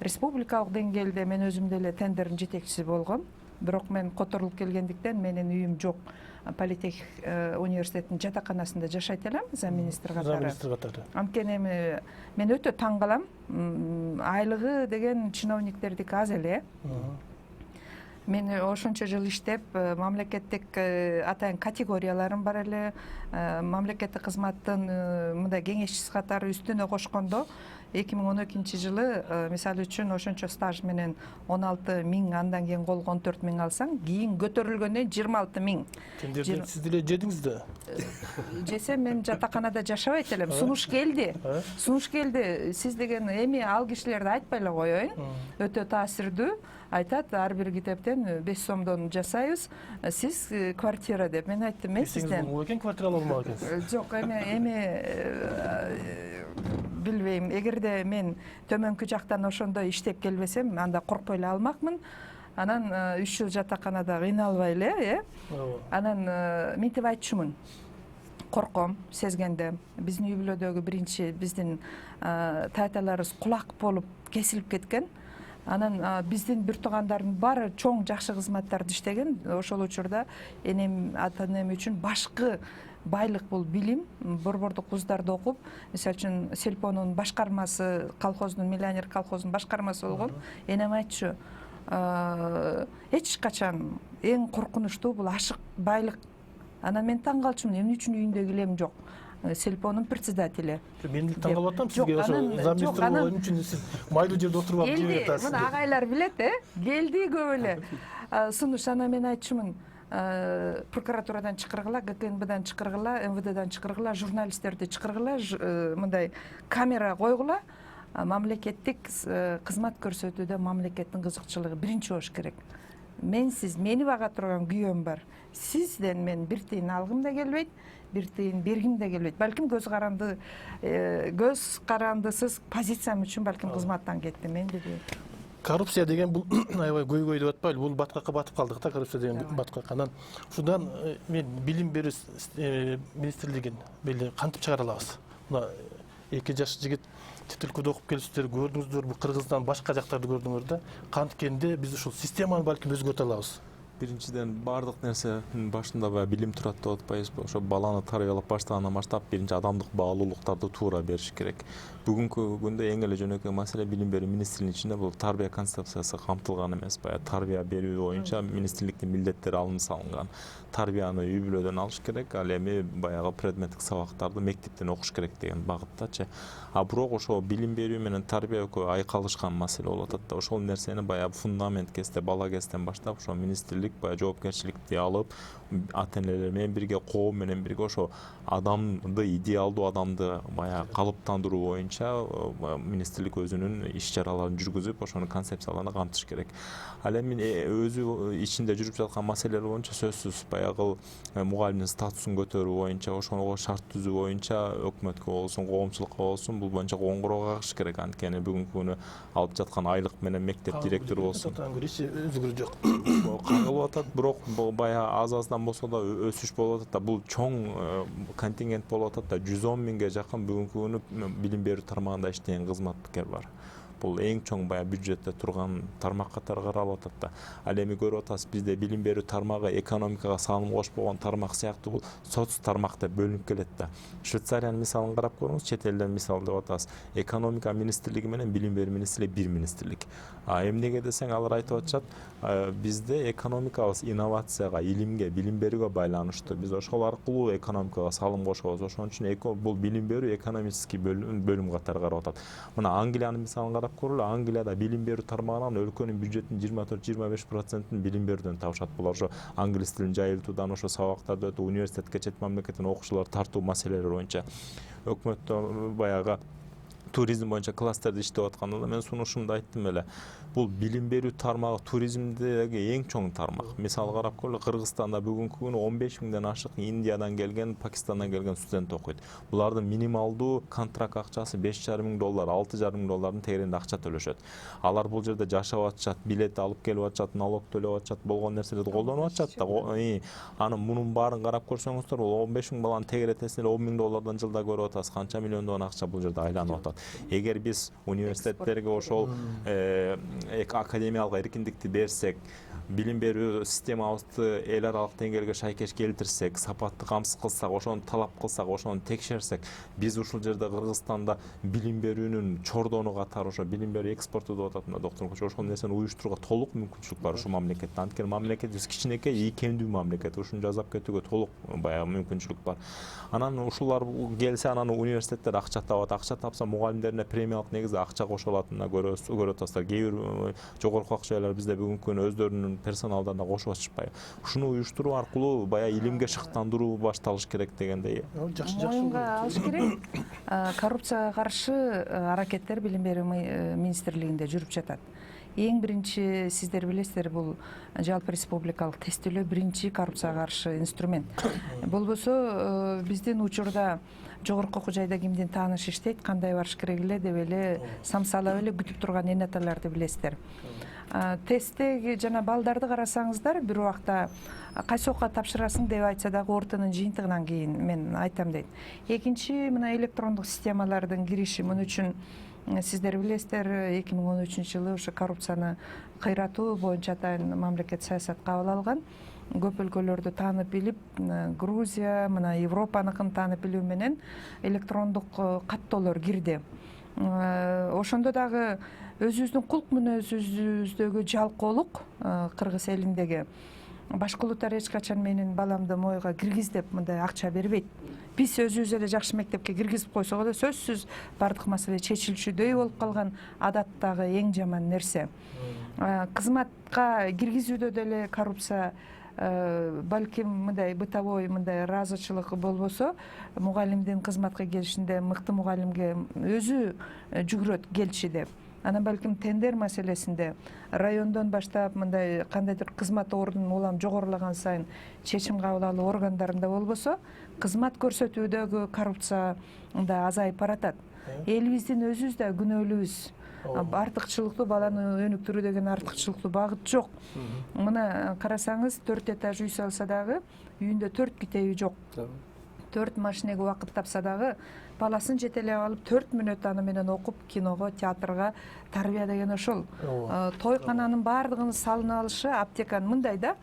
Республикалык деңгээлде мен өзүм деле тендердин жетекчиси болгом. Бирок мен которулуп келгендиктен менин үйүм жок. Политех университетинин жатаканасында жашайт элем, замминистр катары. Анткени мен өтө таң калам. Айлыгы деген чиновниктердики аз эле. Мен ошончо жыл иштеп, мамлекеттик атайын категорияларым бар эле. Мамлекеттик кызматтын мындай кеңешчиси катары үстүнө кошкондо 2012 жылы мисалы үчүн ошончо стаж менен 16 миң, андан кийин колго 14 миң алсаң, кийин көтөрүлгөндөн 26 миң. Тендерден сиз деле жедиңиз да? Жесем мен жатаканада жашабайт элем. Сунуш келди. Сиз деген эми ал кишилерди айтпай эле коеюн. Өтө таасирдүү. Айтат, ар бир китептен 5 сомдон жасайбыз, сиз квартира деп. Мен айттым, мен сизден. Сизден экен квартира ала алмак экенсиз. Жок, эми билбейм. Эгерде мен төмөнкү жактан ошондой иштеп келбесем, анда коркпой эле алмакмын. Анан 3 жыл жатаканада кыйналбай эле, Анан мынтип айтчумун. Корком, сезгенде. Биздин үй бүлөдөгү биринчи биздин тайталарыбыз кулак болуп кесилип кеткен. Анан биздин бир туугандардын баары чоң жакшы кызматтарды иштеген. Ошол учурда энем, ата-энем үчүн башкы байлык бул билим. Борбордук вуздарды окуп, мисалы үчүн Сельпонун башкармасы, колхоздун, миллионер колхоздун башкармасы болгон. Энем айтчу, эч качан эң коркунучтуу бул ашык байлык. Анан мен таң калчумун, эмне үчүн үйүндө килем жок. Сельпонун председателе. Мен таң калып атам сизге, ошо замминистр болгон үчүн сиз майлуу жерде отуруп алып жеп атасыз. Мына агайлар билет, келди көп эле. Сунуш, анан мен айтчумун, прокуратурадан чакыргыла, ГКНБдан чакыргыла, МВДдан чакыргыла, журналисттерди чакыргыла, мындай камера койгула. Мамлекеттик кызмат көрсөтүүдө мамлекеттин кызыкчылыгы биринчи болуш керек. Менсиз мени бага турган күйөөм бар. Сизден мен бир тыйын алгым да келбейт, бир тыйын бергим да келбейт. Балким көз карандысыз позициям үчүн балким кызматтан кеттим, мен деди. Коррупция деген бул аябай көйгөй деп атпайлы, бул баткакка батып калдык да, коррупция деген баткакка. Анан ушудан мен билим берүү министрлигин беле кантип чыгара алабыз? Мына эки жаш жигит чет өлкөдө окуп келипсиздер, көрдүңүздөр, бул Кыргызстан башка жактарды көрдүңүздөр да. Канткенде биз ушул системаны балким өзгөртө алабыз. Биринчиден баардык нерсе башында баягы билим турат деп атпайбызбы? Ошо баланы тарбиялап баштагандан баштап биринчи адамдык баалуулуктарды туура бериш керек. Бүгүнкү күндө эң эле жөнөкөй маселе билим берүү министрлигинин ичинде бул тарбия концепциясы камтылган эмес. Баягы тарбия берүү боюнча министрликтин милдеттери алынып салынган. Тарбияны үй бүлөдөн алыш керек, ал эми баягы предметтик сабактарды мектептен окуш керек деген багыттачы. А бирок ошо билим берүү менен тарбия экөө айкалышкан маселе болуп атат да. Ошол нерсени баягы фундамент кезде, бала кезден баштап ошо министрлик баягы жоопкерчиликти алып, ата энелер менен бирге, коом менен бирге ошо адамды, идеалдуу адамды баягы калыптандыруу боюнча министрлик өзүнүн иш чараларын жүргүзүп, ошонун концепцияларына камтыш керек. Ал эми өзү ичинде жүрүп жаткан маселелер боюнча сөзсүз баягы мугалимдин статусун көтөрүү боюнча, ошого шарт түзүү боюнча өкмөткө болсун, коомчулукка болсун, бул боюнча коңгуроо кагыш керек. Анткени бүгүнкү күнү алып жаткан айлык менен мектеп директору болсун Өзгөрүү жок. кагылып атат, бирок баягы аз-аздан болсо да өсүш болуп атат да. Бул чоң контингент болуп атат да. 110 миңге жакын бүгүнкү күнү билим берүү тармагында иштеген кызматкер бар. Бул эң чоң баягы бюджетте турган тармак катары каралып атат да. Ал эми көрүп атасыз, бизде билим берүү тармагы экономикага салым кошпогон тармак сыяктуу бул соц тармак деп бөлүнүп келет да. Швейцариянын мисалын карап көрүңүз, чет элден мисал деп атасыз. Экономика министрлиги менен билим берүү министрлиги бир министрлик. Эмнеге десең, алар айтып атышат, бизде экономикабыз инновацияга, илимге, билим берүүгө байланыштуу. Биз ошол аркылуу экономикага салым кошобуз. Ошон үчүн бул билим берүү экономический бөлүм катары карап атат. Мына Англиянын мисалын карап көрөлү. Англияда билим берүү тармагынан өлкөнүн бюджетинин 24-25%-ын билим берүүдөн табышат. Булар ошо англис тилин жайылтуудан, ошо сабактарды өтүү, университетке чет мамлекеттен окуучуларды тартуу маселелери боюнча. Өкмөттө баягы туризм боюнча кластерде иштеп атканда мен сунушумда айттым эле. Бул билим берүү тармагы туризмдеги эң чоң тармак. Мисал карап көрөлү, Кыргызстанда бүгүнкү күнү 15 миңден ашык Индиядан келген, Пакистандан келген студент окуйт. Булардын минималдуу контракт акчасы $5,500, $6,500 тегерегинде акча төлөшөт. Алар бул жерде жашап атышат, билет алып келип атышат, налог төлөп атышат, болгон нерселерди колдонуп атышат да. Анын мунун баарын карап көрсөңүздөр, бул 15 миң баланын тегеретесин $10,000 жылда көрүп атасыз. Канча миллиондон акча бул жерде айланып атат. Эгер биз университеттерге ошол академиялык эркиндикти берсек, билим берүү системабызды эл аралык деңгээлге шайкеш келтирсек, сапатты камсыз кылсак, ошону талап кылсак, ошону текшерсек, биз ушул жерде Кыргызстанда билим берүүнүн чордону катары, ошо билим берүү экспорту деп атат мына доктор. Ошол нерсени уюштурууга толук мүмкүнчүлүк бар ушул мамлекетте. Анткени мамлекетибиз кичинекей, ийкемдүү мамлекет. Ушуну жасап кетүүгө толук баягы мүмкүнчүлүк бар. Анан ушулар келсе, анан университеттер акча табат. Акча тапса, мугалимдерине премиялык негизде акча кошулатынына көрүп атасыздар. Кээ бир жогорку окуу жайлар бизде бүгүнкү күнү өздөрүнүн персоналдарына кошуп атышпайбы. Ушуну уюштуруу аркылуу баягы илимге шыктандыруу башталыш керек дегендей. Моюнга алыш керек. Коррупцияга каршы аракеттер билим берүү министрлигинде жүрүп жатат. Эң биринчи, сиздер билесиздер, бул жалпы республикалык тестилөө биринчи коррупцияга каршы инструмент. Болбосо биздин учурда жогорку окуу жайда кимдин таанышы иштейт, кандай барыш керек эле деп эле самсалап эле күтүп турган эне аталарды билесиздер. Тесттеги жана балдарды карасаңыздар, бир убакта кайсы окуга тапшырасың деп айтса дагы ортонун жыйынтыгынан кийин мен айтам дейт. Экинчи, мына электрондук системалардын кириши, мун үчүн сиздер билесиздер, 2013-жылы ошо коррупцияны кыйратуу боюнча атайын мамлекет саясат кабыл алган. Көп өлкөлөрдү таанып билип, Грузия, мына Европаныкын таанып билүү менен электрондук каттоолор кирди. Ошондо дагы өзүбүздүн кулк мүнөзүбүздөгү жалкоолук, кыргыз элиндеги башка улуттар эч качан менин баламды моюга киргиз деп мындай акча бербейт. Биз өзүбүз эле жакшы мектепке киргизип койсок эле сөзсүз бардык маселе чечилчүдөй болуп калган адаттагы эң жаман нерсе. Кызматка киргизүүдө деле коррупция балким мындай бытовой мындай ыраазычылык болбосо, мугалимдин кызматка келишинде мыкты мугалимге өзү жүгүрөт келчи деп. Анан балким тендер маселесинде райондон баштап мындай кандайдыр кызмат ордунун улам жогорулаган сайын чечим кабыл алуу органдарында болбосо, кызмат көрсөтүүдөгү коррупция да азайып баратат. Элибиздин өзүбүз да күнөөлүүбүз. Артыкчылыктуу баланы өнүктүрүү деген артыкчылыктуу багыт жок. Мына карасаңыз, 4 этаж үй салса дагы үйүндө 4 китеби жок. 4 машинеге убакыт тапса дагы баласын жетелеп алып 4 мүнөт аны менен окуп киного, театрга, тарбия деген ошол. Тойкананын баардыгын салынып алышы аптеканын мындай да,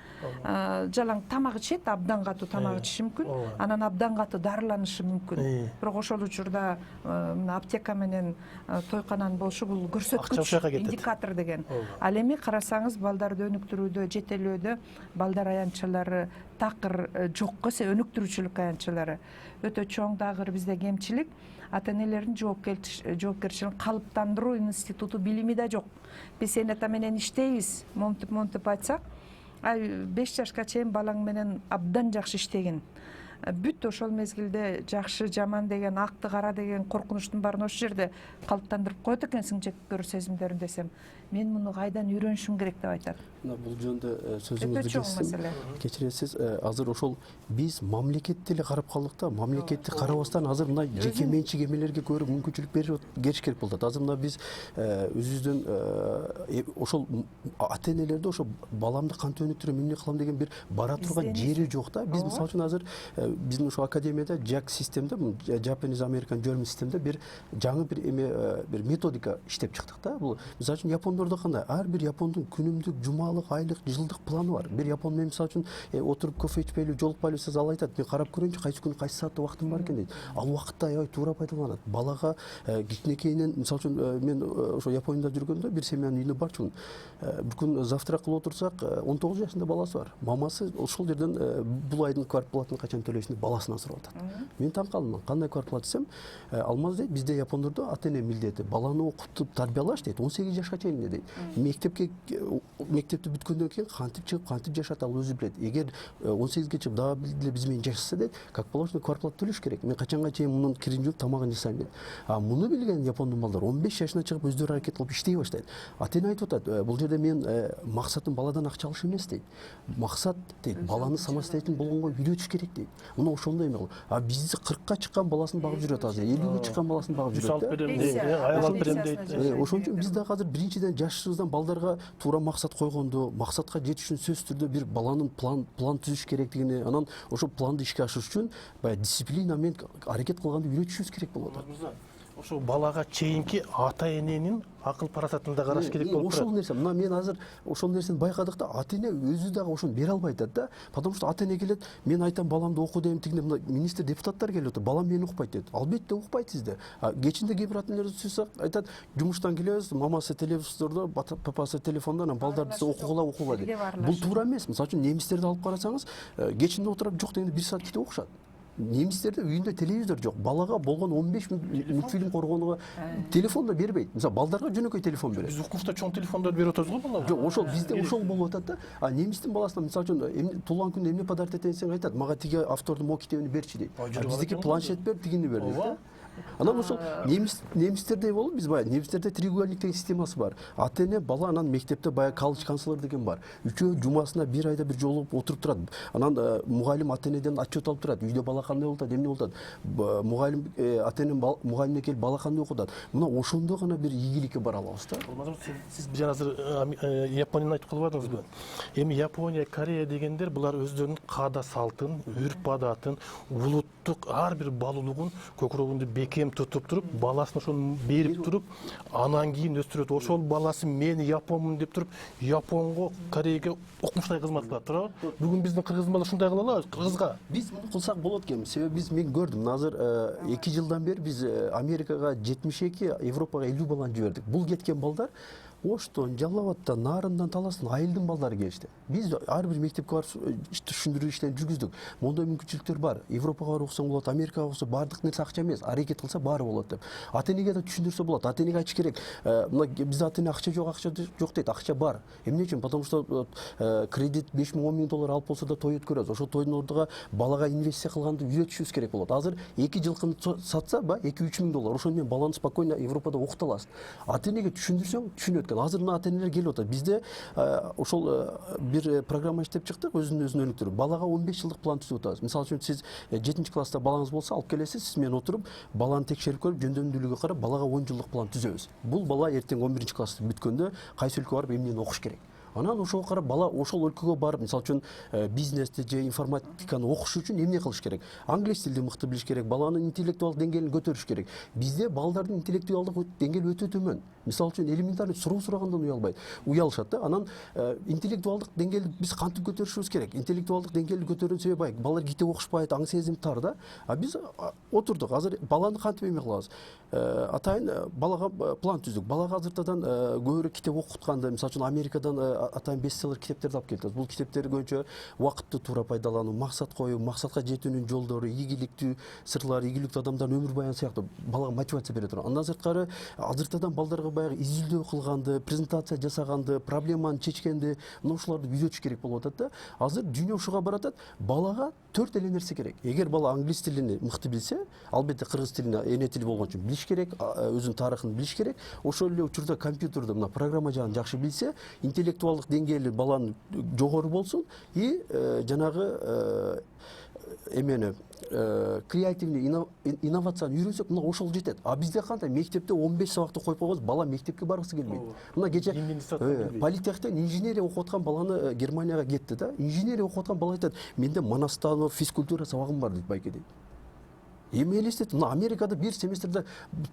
жалаң тамак ичет, абдан катуу тамак ичиши мүмкүн, анан абдан катуу дарыланышы мүмкүн. Бирок ошол учурда аптека менен тойкананын болушу бул көрсөткүч, индикатор деген. Ал эми карасаңыз балдарды өнүктүрүүдө, жетелөөдө балдар аянтчалары такыр жокко өнүктүрүүчүлүк аянтчалары өтө чоң. Дагы бизде кемчилик ата энелердин жоопкерчилигин калыптандыруу институту билими да жок. Биз эната менен иштейбиз, монтип айтсак, 5 жашка чейин балаң менен абдан жакшы иштегин. Бүт ошол мезгилде жакшы, жаман деген, акты, кара деген коркунучтун баарын ошол жерде калыптандырып коет экенсиң жеке көрүү сезимдерин десем, мен муну кайдан үйрөнүшүм керек деп айтат. Бул жөнүндө сөзүңүздү кечиресиз. Азыр ошол биз мамлекетти эле карап калдык да, мамлекетти карабастан азыр мына жеке менчик эмелерге көрүп мүмкүнчүлүк бериш керек болот. Азыр мына биз өзүбүздүн ошол ата энелерде ошо баламды кантип өнүктүрөм, эмне кылам деген бир бара турган жери жок да. Биз мисалы үчүн азыр биздин ошо академияда JAC системде, Japanese American German системде бир жаңы бир методика иштеп чыктык да. Бул мисалы үчүн япондордо кандай? Ар бир япондун күнүмдүк, жумалык, айлык, жылдык планы бар. Бир япон менен мисалы үчүн отуруп кофе ичпейлүү, жолукпайлуу сиз ал айтат, мен карап көрөйүнчү кайсы күнү кайсы саатта убактым бар экен дейт. Ал убакытты аябай туура пайдаланат. Балага кичинекейинен мисалы үчүн мен ошо Японияда жүргөндө бир семьянын үйүнө барчумун. Бир күн завтрак кылып отурсак, 19 жашында баласы бар. Мамасы ошол жерден бул айдын квартплатаны качан төлөйсүң деп баласынан сурап атат. Мен таң калдым. Кандай квартплата десем, алмаз дейт, бизде япондордо ата эне милдети баланы окутуп тарбиялаш дейт, 18 жашка чейин дейт. Мектепти бүткөндөн кийин кантип чыгып, кантип жашат ал өзү билет. Эгер 18ге чыгып дагы биле биз менен жашаса дейт, как положено квартплата төлөш керек. Мен качанга чейин мунун кирин жууп, тамагын жасайм дейт. Муну билген япондун балдары 15 жашына чыгып өздөрү аракет кылып иштей баштайт. Ата эне айтып атат, бул жерде мен максатым баладан акча алыш эмес дейт. Максат дейт, баланы самостоятельно болгонго үйрөтүш керек дейт. Муну ошондой эме. Бизди 40ка чыккан баласын багып жүрөт азыр, 50ге чыккан баласын багып жүрөт. Ошон үчүн биз дагы азыр биринчиден жашыбыздан балдарга туура максат койгонду, максатка жетиш үчүн сөзсүз түрдө бир баланын план түзүш керектигини, анан ошол планды ишке ашырыш үчүн баягы дисциплина менен аракет кылганды үйрөтүшүбүз керек болот. Ошо балага чейинки ата эненин акыл парасатын да караш керек болуп турат. Ошол нерсе, мына мен азыр ошол нерсени байкадык да, ата эне өзү дагы ошону бере албай атат да. Потому что ата эне келет, мен айтам баламды оку дейм, тигине мына министр, депутаттар келип отур, балам мени укпайт дейт. Албетте укпайт сизди. Кечинде кээ бир ата энелер суйсак айтат, жумуштан келебиз, мамасы телевизордо, папасы телефондо, анан балдарды окугула дейт. Бул туура эмес. Мисалы үчүн немистерди алып карасаңыз, кечинде отуруп жок дегенде 1 саат китип окушат. Немистерде үйүндө телевизор жок. Балага болгон 15 мультфильм коргонуга телефон да бербейт. Мисалы балдарга жөнөкөй телефон берет. Биз укмушта чоң телефондорду берип атабыз го балага. Жок, ошол бизде ошол болуп атат да. Немистин баласына мисалы үчүн туулган күндө эмне подарок этесиң десең айтат, мага тиги автордун могу китебин берчи дейт. Биздики планшет бер, тигини бер дейт. Анан ошол немистердей болуп, биз баягы немистерде треугольник деген системасы бар. Ата эне, бала, анан мектепте баягы колледж канцлер деген бар. Үчөө жумасына бир айда бир жолугуп отуруп турат. Анан мугалим ата энеден отчет алып турат. Үйдө бала кандай болуп атат, эмне болуп атат. Мугалим ата эне мугалимге келип бала кандай окутат. Мына ошондо гана бир ийгиликке бара алабыз да. Сиз бир азыр Японияны айтып калбадыңызбы? Эми Япония, Корея дегендер булар өздөрүнүн каада салтын, үрп адатын, улуттук ар бир баалуулугун көкүрөгүндө бекем тутуп туруп, баласын ошону берип туруп, анан кийин өстүрөт. Ошол баласы мен японмун деп туруп, Японго, Кореяге окумуштай кызмат кылат, туурабы? Бүгүн биздин кыргыз бала ушундай кыла алабы? Кыргызга биз муну кылсак болот экен. Себеби мен көрдүм, азыр 2 жылдан бери биз Америкага 72, Европага 50 баланы жибердик. Бул кеткен балдар Оштон, Жалал Абадтан, Нарындан, Таластан айылдын балдары келишти. Биз ар бир мектепке барып түшүндүрүү иштерин жүргүздүк. Мондой мүмкүнчүлүктөр бар. Европага барып окусаң болот, Америкага окусаң, баардык нерсе акча эмес, аракет кылса баары болот деп. Ата энеге да түшүндүрсө болот. Ата энеге айтыш керек. Мына бизде ата эне акча жок дейт, акча бар. Эмне үчүн? Потому что кредит 5 миң, 10 миң доллар алып болсо да той өткөрөбүз. Ошол тойдун ордуга балага инвестиция кылганды үйрөтүшүбүз керек болот. Азыр 2 жылкыны сатса, 2-3 миң доллар, ошону менен баланы спокойно Европада окута аласың. Ата энеге түшүндүрсөң, түшүнөт экен. Азыр мына ата энелер келип атат. Бизде ошол бир программа иштеп чыктык, өзүн өнүктүрүп. Балага 15 жылдык план түзүп атабыз. Мисалы үчүн сиз 7-класста балаңыз болсо, алып келесиз, сиз менен отуруп, баланы текшерип көрүп, жөндөмдүүлүгүгө карап, балага 10 жылдык план түзөбүз. Бул бала эртең 11-классты бүткөндө кайсы өлкөгө барып эмнени окуш керек. Анан ошого карап бала ошол өлкөгө барып, мисалы үчүн бизнести же информатиканы окуш үчүн эмне кылыш керек? Англис тилди мыкты билиш керек, баланын интеллектуалдык деңгээлин көтөрүш керек. Бизде балдардын интеллектуалдык деңгээли өтө төмөн. Мисалы үчүн элементарный суроо сурагандан уялышат да. Анан интеллектуалдык деңгээлди биз кантип көтөрүшүбүз керек? Интеллектуалдык деңгээлди көтөрүүнүн себеби баягы балдар китеп окушпайт, аң сезим тар да. А биз отурдук. Азыр баланы кантип эме кылабыз? Атайын балага план түздүк. Балага азыртадан көбүрөөк китеп окутканды, мисалы үчүн Америкадан атайын бестселлер китептерди алып келип. Бул китептер көбүнчө убакытты туура пайдалануу, максат коюу, максатка жетүүнүн жолдору, ийгиликтүү сырлары, ийгиликтүү адамдардын өмүр баяны сыяктуу балага мотивация бере турган. Андан сырткары азыртадан балдарга баягы изилдөө кылганды, презентация жасаганды, проблеманы чечкенди, мына ушуларды үйрөтүш керек болуп атат да. Азыр дүйнө ушуга баратат. Балага 4 эле нерсе керек. Эгер бала англис тилин мыкты билсе, албетте кыргыз тилин эне тили болгон үчүн билиш керек, өзүнүн тарыхын билиш керек. Ошол эле учурда компьютерди мына программа жагын жакшы билсе, интеллектуалдык деңгээли баланын жогору болсун и жанагы эмени креативный инновацияны үйрөнсөк, мына ошол жетет. А бизде кандай? Мектепте 15 сабакты коюп койгонбуз, бала мектепке баргысы келбейт. Мына кече политехтен инженерия окуп аткан баланы Германияга кетти да. Инженерия окуп аткан бала айтат: "Менде Манастанов физкультура сабагым бар" дейт байке дейт. Эми элестет, мына Америкада бир семестрде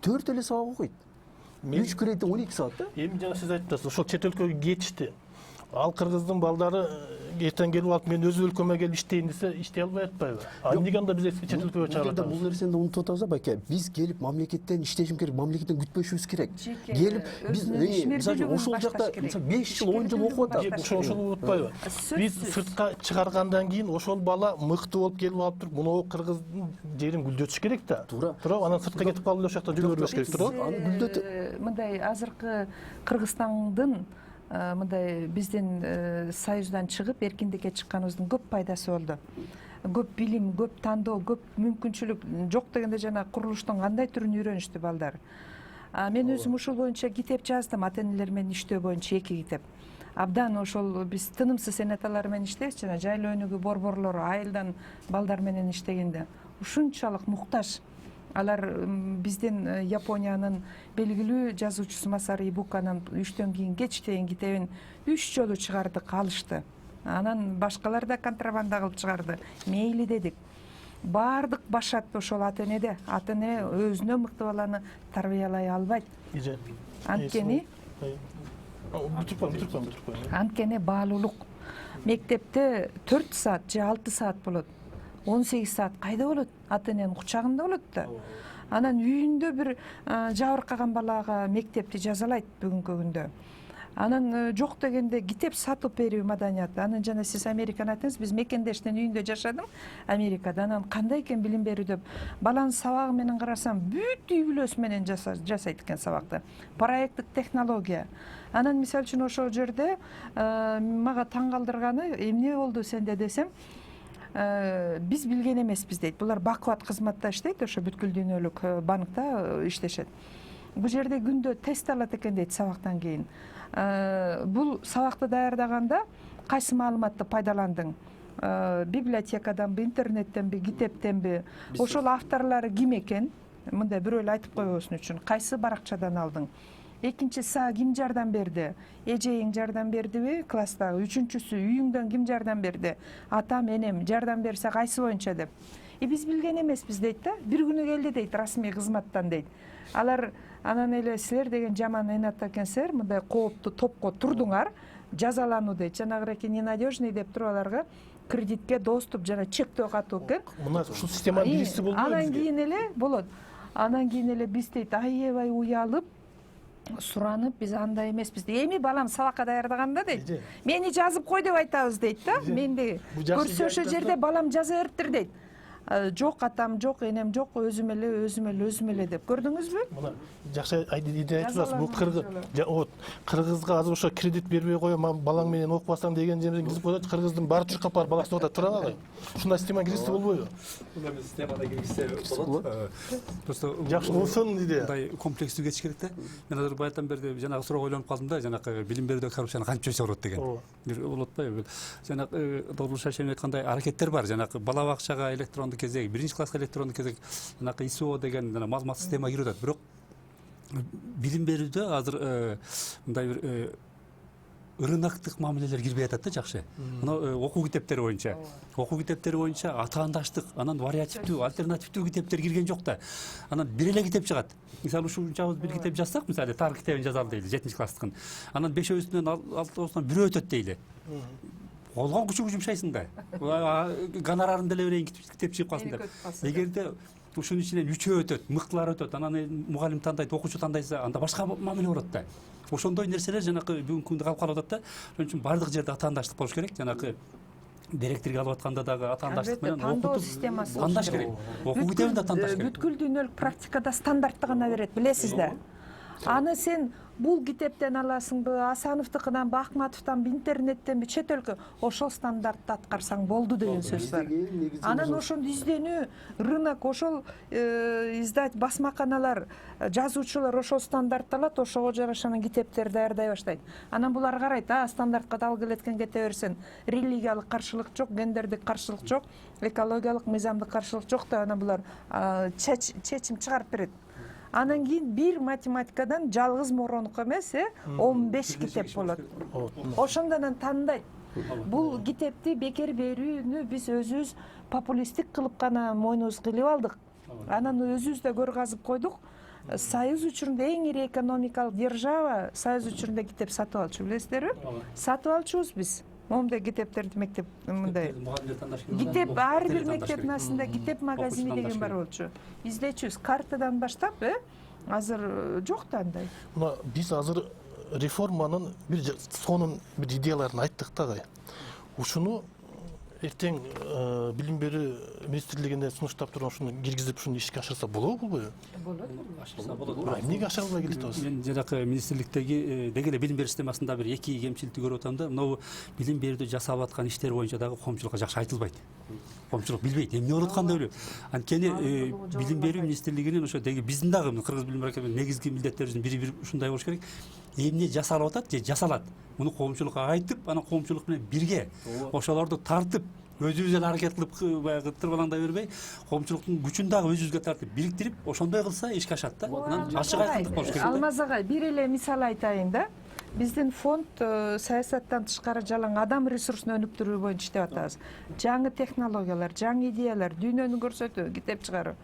4 эле сабак окуйт. 3 кредит 12 саат да. Эми жана сиз айттыңыз, ошол чет өлкөгө кетишти. Ал кыргыздын балдары эртең келип алып мен өз өлкөмө келип иштейин десе, иштей албай атпайбы? А эмнеге анда биз чет өлкөгө чыгарып атабыз? Бул нерсени унутуп атабыз да байке. Биз келип мамлекеттен иштешим керек, мамлекеттен күтпөшүбүз керек. Келип биз мисалы ошол жакта 5 жыл 10 жыл окуп атат. Ошол утпайбы? Биз сыртка чыгаргандан кийин ошол бала мыкты болуп келип алып туруп, мына кыргыздын жерин гүлдөтүш керек да. Туура. Анан сыртка кетип калып эле ошол жакта жүрө бербеш керек, туура? Аны гүлдөтүп мындай азыркы Кыргызстандын мындай биздин союздан чыгып эркиндикке чыкканыбыздын көп пайдасы болду. Көп билим, көп тандоо, көп мүмкүнчүлүк жок дегенде жана курулуштун кандай түрүн үйрөнүштү балдар. Мен өзүм ушул боюнча китеп жаздым, ата-энелер менен иштөө боюнча 2 китеп. Абдан ошол биз тынымсыз энеталар менен иштейбиз жана жайлоо өнүгүү борборлору айылдан балдар менен иштегенде ушунчалык муктаж. Алар биздин Япониянын белгилүү жазуучусу Масари Ибуканын 3төн кийин кеч деген китебин 3 жолу чыгардык, алышты. Анан башкалар да контрабанда кылып чыгарды. Мейли дедик. Баардык башат ошол ата-энеде. Ата-эне өзүнө мыкты баланы тарбиялай албайт. Анткени анткени баалуулук. Мектепте 4 саат же 6 саат болот. 18 саат кайда болот? Ата-эненин кучагында болот да. Анан үйүндө бир жабыркаган балага мектепти жазалайт бүгүнкү күндө. Анан жок дегенде китеп сатып берүү маданияты. Анан жана сиз Американы айттыңыз, биз мекендештин үйүндө жашадым Америкада. Анан кандай экен билим берүү деп баланын сабагы менен карасам, бүт үй бүлөсү менен жасайт экен сабакты. Проекттик технология. Анан мисалы үчүн ошол жерде мага таң калтырганы эмне болду сенде десем, биз билген эмеспиз дейт. Булар бакубат кызматта иштейт, ошо бүткүл дүйнөлүк банкта иштешет. Бул жерде күндө тест алат экен дейт сабактан кийин. Бул сабакты даярдаганда кайсы маалыматты пайдаландың? Библиотекаданбы, интернеттенби, китептенби? Ошол авторлору ким экен? Мындай бирөө эле айтып койбосун үчүн. Кайсы баракчадан алдың? Экинчи, сага ким жардам берди? Эжең жардам бердиби класстагы? Үчүнчүсү, үйүңдөн ким жардам берди? Атам, энем жардам берсе кайсы боюнча деп. Биз билген эмеспиз дейт да. Бир күнү келди дейт, расмий кызматтан дейт. Алар анан эле силер деген жаман энат экенсиздер, мындай кооптуу топко турдуңар, жазалануу дейт. Жанагы эки ненадежный деп туруп аларга кредитке доступ жана чектөө катуу экен. Мына ушул системанын биринчиси болду. Анан кийин эле болот. Анан кийин эле биз дейт аябай уялып суранып, биз андай эмеспиз. Эми балам сабакка даярдаганда дейт, мени жазып кой деп айтабыз дейт да. Менди көрсө ошол жерде балам жаза бериптир дейт. Жок атам, жок энем, жок өзүм эле деп. Көрдүңүзбү? Мына жакшы идея айтып атасыз. Бул кыргызга азыр ошо кредит бербей коем, балаң менен окубасаң деген жерден киргизип коет. Кыргыздын баары чуркап барып баласын окута тура албайбы? Ушундай система киргизсе болбойбу? Ушундай системада киргизсе болот. Просто жакшы болсун идея. Мындай комплекстүү кетиш керек да. Мен азыр баягыдан бери жанагы суроого ойлонуп калдым да, жанагы билим берүүдө коррупцияны кантип чөйсө болот деген. Бир болот атпайбы? Жанагы Долбур Шашенов айткандай аракеттер бар. Жанагы бала бакчага электрондук кезек, 1-класска электрондук кезек, жанагы ИСО деген маалымат система кирип атат. Бирок билим берүүдө азыр мындай бир рыноктук мамилелер кирбей атат да жакшы. Мына окуу китептери боюнча атаандаштык, анан вариативдүү, альтернативдүү китептер кирген жок да. Анан бир эле китеп чыгат. Мисалы ушунчабыз бир китеп жазсак, мисалы тарых китебин жазалы дейли, 7-класстыкын. Анан 5-өбүздөн 6-дан бирөө өтөт дейли. Колго күчү жумшайсың да. Гонорарын деле берейин китеп чыгып калсын деп. Эгерде ушунун ичинен 3 өтөт, мыктылар өтөт, анан мугалим тандайт, окуучу тандайса, анда башка мамиле болот да. Ошондой нерселер жанакы бүгүнкү күндө калып калып атат да. Ошон үчүн бардык жерде атаандаштык болуш керек. Жанакы директорге алып атканда дагы атаандаштык менен тандоо системасы тандаш керек. Окуу китебин да тандаш керек. Бүткүл дүйнөлүк практикада стандартты гана берет, билесиз да. Аны сен бул китептен аласыңбы, Асановдукынан, Ахматовдон, интернеттенби, чет өлкө ошол стандартты аткарсаң болду деген сөз бар. Анан ошондо изденүү, рынок, ошол басмаканалар, жазуучулар ошол стандартты алат, ошого жараша китептер даярдай баштайт. Анан булар карайт, стандартка дал келеткен кете берсин. Религиялык каршылык жок, гендердик каршылык жок, экологиялык мыйзамдык каршылык жок деп анан булар чечим чыгарып берет. Анан кийин бир математикадан жалгыз Моронук эмес, 15 китеп болот. Ошондо анан тандайт. Бул китепти бекер берүүнү биз өзүбүз популисттик кылып гана мойнубузга илип алдык. Анан өзүбүз да көр казып койдук. Союз учурунда эң ири экономикалык держава Союз учурунда китеп сатып алчу, билесиздерби? Сатып алчубуз биз. Момундай китептерди мектеп мындай. Китеп ар бир мектептин астында китеп магазини деген бар болчу. Издечүбүз картадан баштап, азыр жок да андай. Мына биз азыр реформанын бир сонун бир идеяларын айттык да. Ушуну эртең билим берүү министрлигине сунуштап турган ушуну киргизип ушуну ишке ашырса болобу? Болот. Эмнеге ашыра албай келет атабыз? Мен жанакы министрликтеги деги эле билим берүү системасында бир эки кемчиликти көрүп атам да. Мына билим берүүдө жасап аткан иштер боюнча дагы коомчулукка жакшы айтылбайт. Коомчулук билбейт, эмне болуп атканын да билбейт. Анткени билим берүү министрлигинин ошо деги биздин дагы Кыргыз билим берүү академиясынын негизги милдеттерибиздин бири бир ушундай болуш керек. Эмне жасалып атат же жасалат. Муну коомчулукка айтып, анан коомчулук менен бирге ошолорду тартып, өзүбүз эле аракет кылып баягы тырбалаңдай бербей, коомчулуктун күчүн дагы өзүбүзгө тартып, бириктирип, ошондой кылса ишке ашат да. Анан ачык айткандык болуш керек. Алмаз агай, бир эле мисал айтайын да. Биздин фонд саясаттан тышкары жалаң адам ресурсун өнүктүрүү боюнча иштеп атабыз. Жаңы технологиялар, жаңы идеялар, дүйнөнү көрсөтүү, китеп чыгаруу.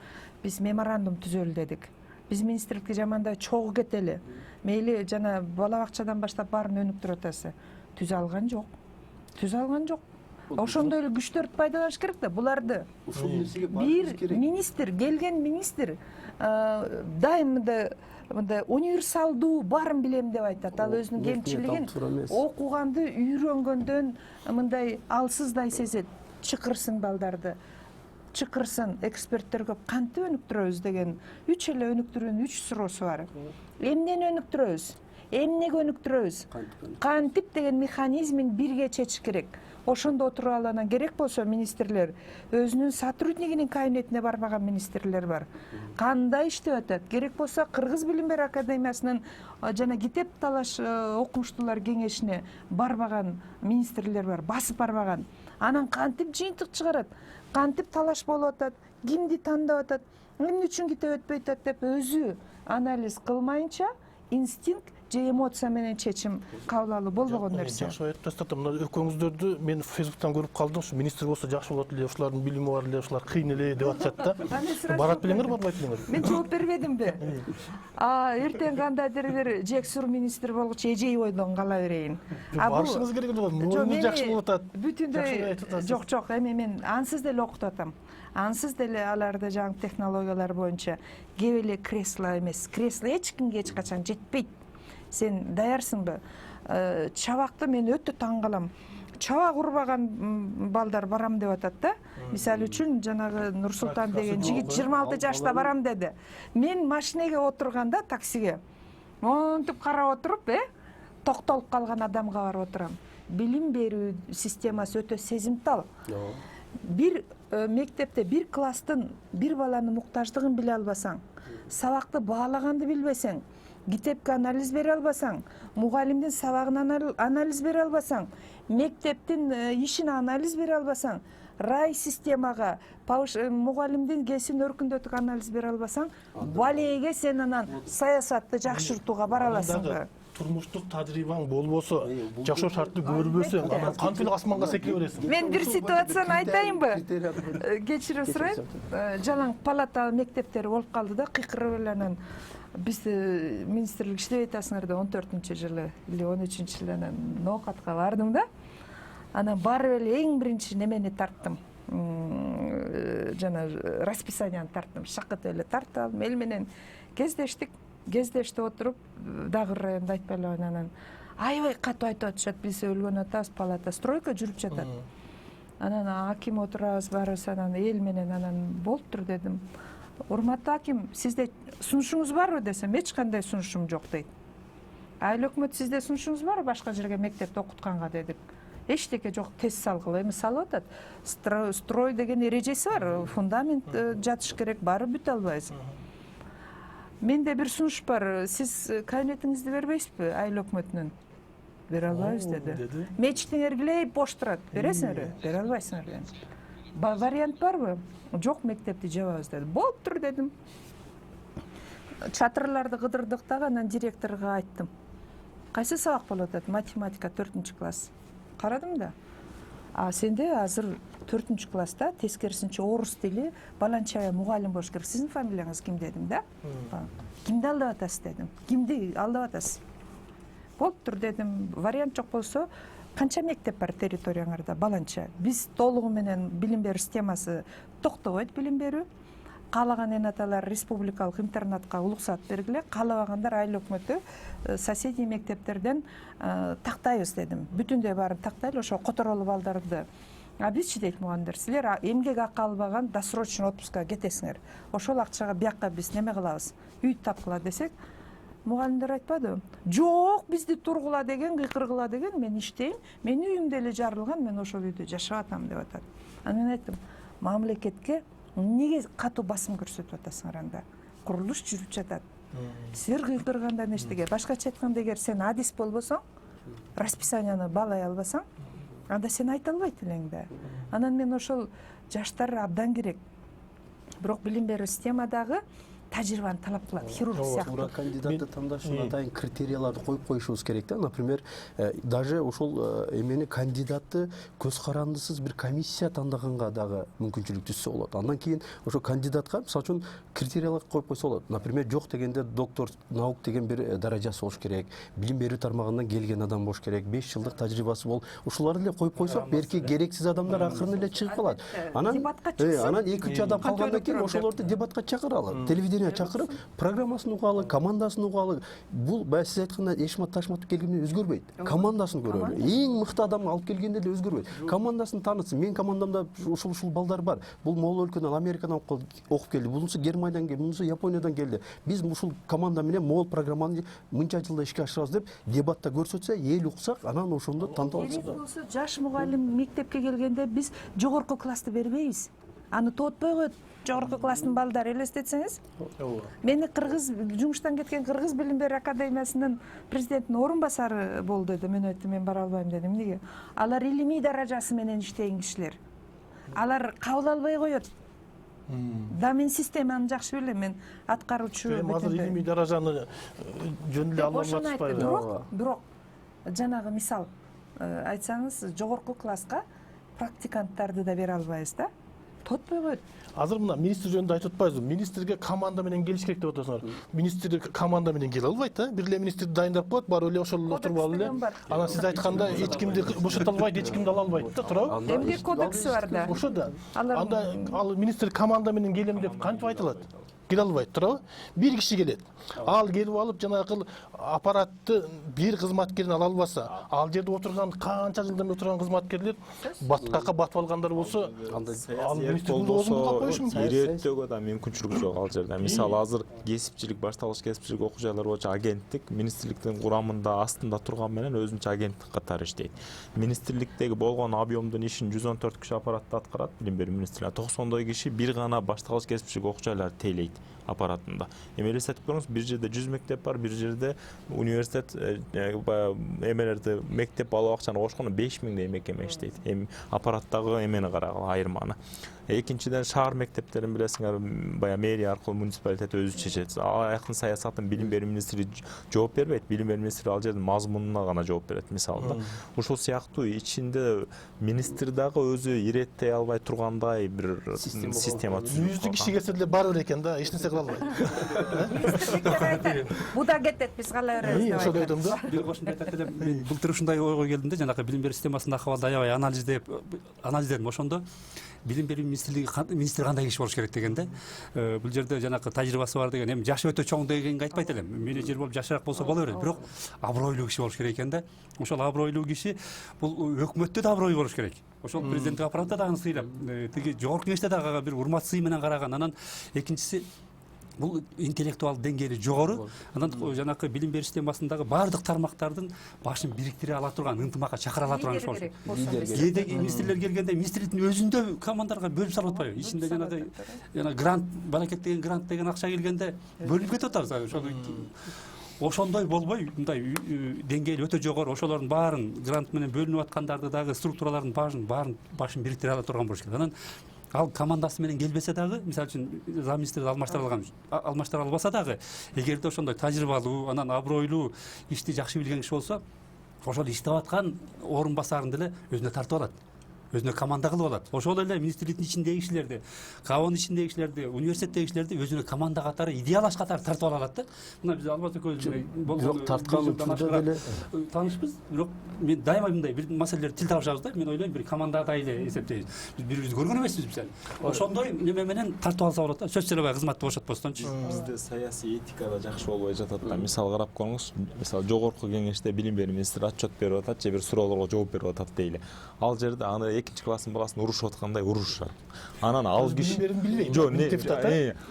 Биз меморандум түзөлү дедик. Биз министрликке жамандай чогуу кетели. Мейли жана бала бакчадан баштап баарын өнүктүрүп атасы. Түзө алган жок. Ошондой эле күчтөрдү пайдаланыш керек да. Буларды бир министр, келген министр дайым мындай универсалдуу баарын билем деп айтат. Ал өзүнүн кемчилигин окуганды, үйрөнгөндөн мындай алсыздай сезет. Чыкырсын балдарды. Чыкырсын, эксперттер көп кантип өнүктүрөбүз деген 3 эле өнүктүрүүнүн 3 суроосу бар. Эмнени өнүктүрөбүз? Эмнеге өнүктүрөбүз? Кантип деген механизмин бирге чечиш керек. Ошондо отуруп алып анан керек болсо министрлер өзүнүн сотруднигинин кабинетине барбаган министрлер бар. Кандай иштеп атат? Керек болсо Кыргыз билим берүү академиясынын жана китеп талаш окумуштуулар кеңешине барбаган министрлер бар, басып барбаган. Анан кантип жыйынтык чыгарат? Кантип талаш болуп атат? Кимди тандап атат? Эмне үчүн китеп өтпөй атат деп өзү анализ кылмайынча инстинкт же эмоция менен чечим кабыл алуу болбогон нерсе. Жакшы айтып тастадым. Мына экөөңүздөрдү мен Фейсбуктан көрүп калдым. Ушу министр болсо жакшы болот эле, ушулардын билими бар эле, ушулар кыйын эле деп атышат да. Барат белеңер, барбайт белеңер? Мен жооп бербедимби? Эртең кандайдыр бир жексур министр болгучу эжей бойдон кала берейин. Барышыңыз керек болот. Мойну жакшы болуп атат. Бүтүндөй жок, эми мен ансыз деле окутуп атам. Ансыз деле аларды жаңы технологиялар боюнча кеп эле кресло эмес. Кресло эч кимге эч качан жетпейт. Сен даярсыңбы? Чабакты мен өтө таң калам. Чабак урбаган балдар барам деп атат да. Мисалы үчүн жанагы Нурсултан деген жигит 26 жашта барам деди. Мен машинеге отурганда таксиге монтип карап отуруп, токтолуп калган адамга барып отурам. Билим берүү системасы өтө сезимтал. Бир мектепте бир класстын бир баланын муктаждыгын биле албасаң, сабакты баалаганды билбесең, китепке анализ бере албасаң, мугалимдин сабагына анализ бере албасаң, мектептин ишине анализ бере албасаң, рай системага мугалимдин кесин өркүндөтүк анализ бере албасаң, балеге сен анан саясатты жакшыртууга бара аласыңбы? турмуштук тажрыйбаң болбосо, бул жашоо шарты көрбөсөң, анан кантип асманга секире бересиң? Мен бир ситуацияны айтайынбы? Кечире сурайм. Жалаң палата мектептери болуп калды да, кыйкырып эле анан биз министрлик иштеп атасыңар да 14-жылы или 13-жылы анан ноокатка бардым да. Анан барып эле эң биринчи немени тарттым. Жана расписанияны тарттым. Шакыт эле тартып алдым. Эл менен кездештик. Кездештип отуруп, дагы районду айтпай эле анан аябай катуу айтып атышат. Биз өлгөн атабыз, палата стройка жүрүп жатат. Анан аким отурабыз, барыбыз анан эл менен анан болуптур дедим. Урматтуу аким, сизде сунушуңуз барбы десем, эч кандай сунушум жок дейт. Айыл өкмөт, сизде сунушуңуз барбы башка жерге мектепте окутканга дедик. Эчтеке жок, тест салгыла. Эми салып атат. Строй деген эрежеси бар, фундамент жатыш керек, барып бүтө албайсың. Менде бир сунуш бар. Сиз кабинетиңизди бербейсизби айыл өкмөтүнүн? Бере албайбыз деди. Мечитиңер килейп бош турат. Бересиңерби? Бере албайсыңар дедим. Вариант барбы? Жок, мектепти жабабыз деди. Болуптур дедим. Чатырларды кыдырдык дагы, анан директорго айттым. Кайсы сабак болуп атат? Математика 4-класс. Карадым да. Сенде азыр 4-класста тескерисинче орус тили, баланча мугалим болуш керек. Сиздин фамилияңыз ким дедим да? Кимди алдап атасыз дедим. Кимди алдап атасыз? Болуптур дедим. Вариант жок болсо, канча мектеп бар территорияңарда? Баланча. Биз толугу менен билим берүү системасы токтобойт билим берүү. Каалаган энаталар республикалык интернатка уруксат бергиле, каалабагандар айыл өкмөтү соседний мектептерден тактайбыз дедим. Бүтүндөй баарын тактайлы, ошо которолуу балдарды. Бизчи дейт мугалимдер, силер эмгек акы албаган досрочный отпускка кетесиңер. Ошол акчага бияка биз неме кылабыз? Үй тапкыла десек, мугалимдер айтпады. Жок, бизди тургула деген, кыйкыргыла деген, мен иштейм, менин үйүм деле жарылган, мен ошол үйдө жашап атам деп атат. Анан мен айттым, мамлекетке неге катуу басым көрсөтүп атасыңар анда? Курулуш жүрүп жатат. Силер кыйкыргандан эчтеге. Башкача айтканда, эгер сен адис болбосоң, расписанияны баалай албасаң, анда сен айта албайт элең да. Анан мен ошол жаштар абдан керек. Бирок билим берүү системадагы тажрыйбаны талап кылат, хирург сыяктуу. Кандидатты тандашына атайын критерияларды коюп коюшубуз керек да. Например, даже ошол эмени кандидатты көз карандысыз бир комиссия тандаганга дагы мүмкүнчүлүк түзсө болот. Андан кийин ошо кандидатка мисалы үчүн критериялар коюп койсо болот. Например, жок дегенде доктор наук деген бир даражасы болуш керек. Билим берүү тармагынан келген адам болуш керек. 5 жылдык тажрыйбасы бол. Ошоларды эле коюп койсок, берки керексиз адамдар акырын эле чыгып калат. Анан 2-3 адам калгандан кийин ошолорду дебатка чакыралы. Чакырып, программасын угалы, командасын угалы. Бул баягы сиз айткандай эшмат ташматып келгенде өзгөрбөйт. Командасын көрөлү. Эң мыкты адам алып келгенде эле өзгөрбөйт. Командасын танысын. Мен командамда ушул балдар бар. Бул Могул өлкөдөн, Америкадан окуп келди. Бунусу Германиядан келди, бунусу Япониядан келди. Биз ушул команда менен Могул программаны мынча жылда ишке ашырабыз деп дебатта көрсөтсө, эл уксак, анан ошондо тантал болсо, жаш мугалим мектепке келгенде биз жогорку классты бербейбиз. Аны тоотпой коет. Жогорку класстын балдары, элестетсеңиз. Мени кыргыз жумуштан кеткен Кыргыз билим берүү академиясынын президентинин орун басары болду деди. Мен айттым, мен бара албайм дедим. Эмнеге? Алар илимий даражасы менен иштеген кишилер. Алар кабыл албай коет. Да, мен системаны жакшы билем, мен аткаруучу. Азыр илимий даражаны жөн эле ала албатышпайбы? Бирок жанагы мисал айтсаңыз, жогорку класска практиканттарды да бере албайбыз да. Тотпой коет. Азыр мына министр жөнүндө айтып атпайбызбы? Министрге команда менен келиш керек деп атасыңар. Министр команда менен келе албайт да. Бир эле министрди дайындап коет, барып эле ошол отуруп алып эле. Анан сиз айтканда эч кимди бошото албайт, эч кимди ала албайт да, туурабы? Эмгек кодекси бар да. Ошо да. Анда ал министр команда менен келем деп кантип айтылат? Келе албайт, туурабы? Бир киши келет. Ал келип алып жанагы аппаратты бир кызматкерин ала албаса, ал жерде отурган канча жылдан бери отурган кызматкерлер баткакка батып алгандар болсо, ал министрдин өзүн коюш мүмкүн. Иреттөөгө да мүмкүнчүлүк жок ал жерде. Мисалы азыр кесипчилик, башталгыч кесипчилик окуу жайлар боюнча агенттик министрликтин курамында астында турган менен өзүнчө агенттик катары иштейт. Министрликтеги болгон объемдун ишин 114 киши аппаратта аткарат, билим берүү министрлиги. 90 киши бир гана башталгыч кесипчилик окуу жайларды тейлейт аппаратында. Эми элестетип көрүңүз, бир жерде 100 мектеп бар, бир жерде университет эмелерди мектеп балабакчаны кошкондо 5000 мекеме иштейт. Эми аппараттагы эмени карагыла, айырманы. Экинчиден шаар мектептерин билесиңер, баягы мэрия аркылуу муниципалитет өзү чечет. Айкын саясатын билим берүү министри жооп бербейт. Билим берүү министри ал жердин мазмунуна гана жооп берет, мисалы да. Ушул сыяктуу ичинде министр дагы өзү иреттей албай тургандай бир система түзүлүп 100 киши келсе деле бар экен да, эч нерсе кыла албайт. Буда кетет, биз кала беребиз деп Ошондой айтат. айтам да. бир кошумча айтат элем, мен былтыр ушундай ойго келдим да, жанакы билим берүү системасында акыбалды аябай анализдедим. Ошондо билим берүү министри кандай киши болуш керек деген да. Бул жерде жанакы тажрыйбасы бар деген, эми жашы өтө чоң дегенге айтпайт элем. Менеджер болуп жашыраак болсо боло берет, бирок абройлуу киши болуш керек экен да. Ошол абройлуу киши бул өкмөттө да аброй болуш керек. Ошол президенттик аппаратта дагы сыйлап, тиги жогорку кеңеште дагы бир урмат сый менен караган. Анан экинчиси бул интеллектуал деңгээли жогору, анан жанакы билим берүү системасындагы баардык тармактардын башын бириктире ала турган, ынтымакка чакыра ала турган болуш керек. Кээдеги министрлер келгенде министрликтин өзүндө командаларга бөлүп салып атпайбы? Ичинде жана грант, балакет деген грант деген акча келгенде бөлүнүп кетип атабыз. Ошондой болбой, мындай деңгээли өтө жогору, ошолордун баарын грант менен бөлүнүп аткандарды дагы структуралардын башын бириктире ала турган болуш керек. Анан ал командасы менен келбесе дагы, мисалы үчүн зам министрди алмаштыра албаса дагы, эгерде ошондой тажрыйбалуу, анан абройлуу, ишти жакшы билген киши болсо, ошол иштеп аткан орун басарын деле өзүнө тартып алат. Өзүнө команда кылып алат. Ошол эле министрликтин ичиндеги кишилерди, КАОнун ичиндеги кишилерди, университеттеги кишилерди өзүнө команда катары, идеал аш катары тартып ала алат да. Мына биз Алмаз экөөбүз бирок тарткан учурда деле таанышпыз, бирок мен дайыма мындай бир маселелерди тил табышабыз да. Мен ойлойм бир командадай эле эсептейбиз. Биз бири-бирибизди көргөн эмеспиз мисалы. Ошондой неме менен тартып алса болот да. Сөз сөйлөбөй кызматты бошотпостончу. Бизде саясий этика да жакшы болбой жатат да. Мисалы карап коңуз, мисалы жогорку кеңеште билим берүү министри отчет берип атат же бир суроолорго жооп берип атат дейли. Ал жерде аны экинчи класстын баласын урушуп аткандай урушат. Анан ал киши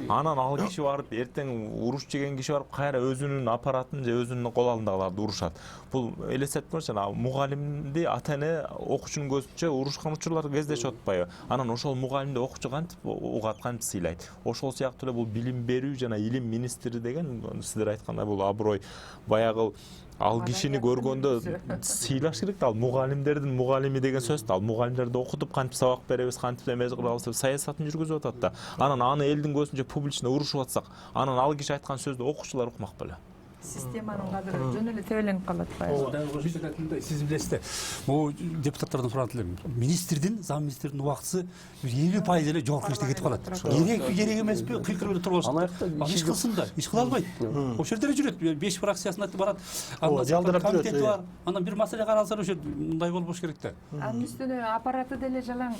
анан ал киши барып эртең уруш жеген киши барып кайра өзүнүн аппаратын же өзүнүн кол алдындагыларды урушат. Бул элестетип көрсөң, мугалимди ата-эне окуучунун көзүнчө урушкан учурлар кездешип атпайбы? Анан ошол мугалимди окуучу кантип угат, кантип сыйлайт? Ошол сыяктуу эле бул билим берүү жана илим министри деген, сиздер айткандай, бул аброй, баягы ал кишини көргөндө сыйлаш керек да. Ал мугалимдердин мугалими деген сөз да. Ал мугалимдерди окутуп кантип сабак беребиз, кантип эме кылабыз деп саясатын жүргүзүп атат да. Анан аны элдин көзүнчө публично урушуп атсак, анан ал киши айткан сөздү окуучулар укмак беле? Системанын кадыры жөн эле тебеленип калат баягы. Сиз билесиз, могу депутаттардан сурап элем. Министрдин, зам министрдин убактысы 50% эле жогорку кеңеште кетип калат. Керекпи, керек эмеспи, кыйкырып эле туруп алышат. Иш кылсын да, иш кыла албайт. Ошол жерде эле жүрөт. 5 фракциясына барат. Жалдырап жүрөт. Комитет бар. Анан бир маселе каралса ошо мындай болбош керек да. Анын үстүнө аппараты деле жалаң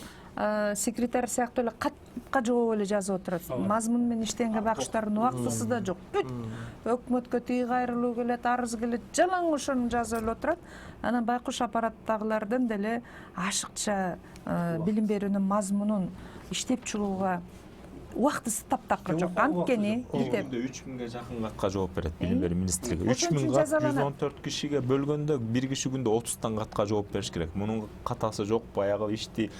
секретарь сыяктуу эле катка жооп эле жазып отурат. Мазмун менен иштегенге багыштардын убактысы да жок. Бүт өкмөткө тиги кайрылуу келет, арыз келет, жалаң ошону жазып эле отурат. Анан байкуш аппараттагылардын деле ашыкча билим берүүнүн мазмунун иштеп чыгууга убактысы таптакыр жок. Анткени 3000ге жакын катка жооп берет билим берүү министрлиги. 3000 кат 114 кишиге бөлгөндө бир киши күндө 30 катка жооп бериш керек. Мунун катасы жок, баягы ишти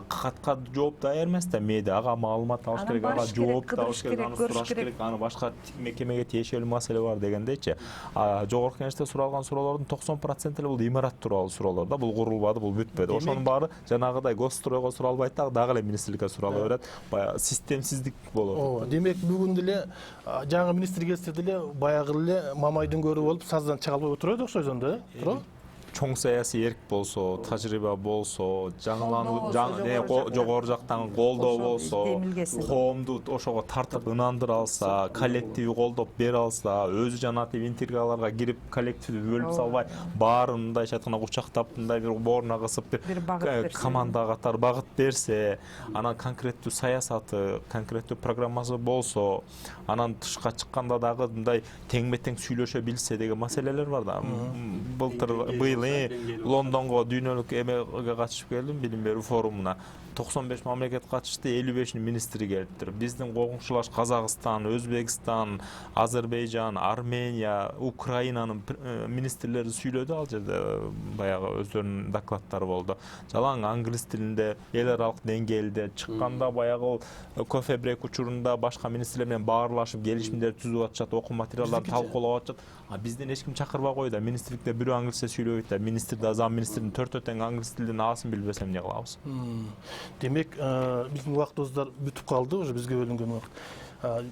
катка жооп даяр эмес да, мээде ага маалымат алыш керек, ага жооп табыш керек, аны сураш керек, аны башка мекемеге тиешелүү маселе бар дегендейчи. Жогорку кеңеште суралган суроолордун 90% эле бул имарат тууралуу суроолор да. Бул курулбады, бул бүтпөдү. Ошонун баары жанагыдай госстройго суралбайт дагы эле министрликке сурала берет. Баягы системсиздик болот. Демек бүгүн деле жаңы министр келсе деле баягы эле мамайдын көрү болуп саздан чыга албай отурат окшойсуң да, туура? Чоң саясий эрк болсо, тажрыйба болсо, жогору жактан колдоо болсо, коомду ошого тартып ынандыра алса, коллектив колдоп бере алса, өзү жанагы интригаларга кирип коллективди бөлүп салбай, баарын мындайча айтканда кучактап, мындай бир боруна кысып, бир команда катары багыт берсе, анан конкреттүү саясаты, конкреттүү программасы болсо, анан тышка чыкканда дагы мындай теңме-тең сүйлөшө билсе деген маселелер бар да. Быйыл Лондонго дүйнөлүк эмеге катышып келдим, билим берүү форумуна. 95 мамлекет катышты, 55 министри келиптир. Биздин коңшулаш Казакстан, Өзбекстан, Азербайжан, Армения, Украинанын министрлери сүйлөдү ал жерде, баягы өздөрүнүн докладдары болду. Жалаң англис тилинде, эл аралык деңгээлде чыкканда баягы кофе брейк учурунда башка министрлер менен баарлашып келишимдер түзүп атышат, окуу материалдарын талкуулап атышат. Бизден эч ким чакырбай койду. Министрликте бирөө англисче сүйлөбөйт да, министр да, зам министрдин төртөө тең англис тилинин аасын билбесем эмне кылабыз? демек биздин убактыбыздар бүтүп калды, уже бизге бөлүнгөн убакыт.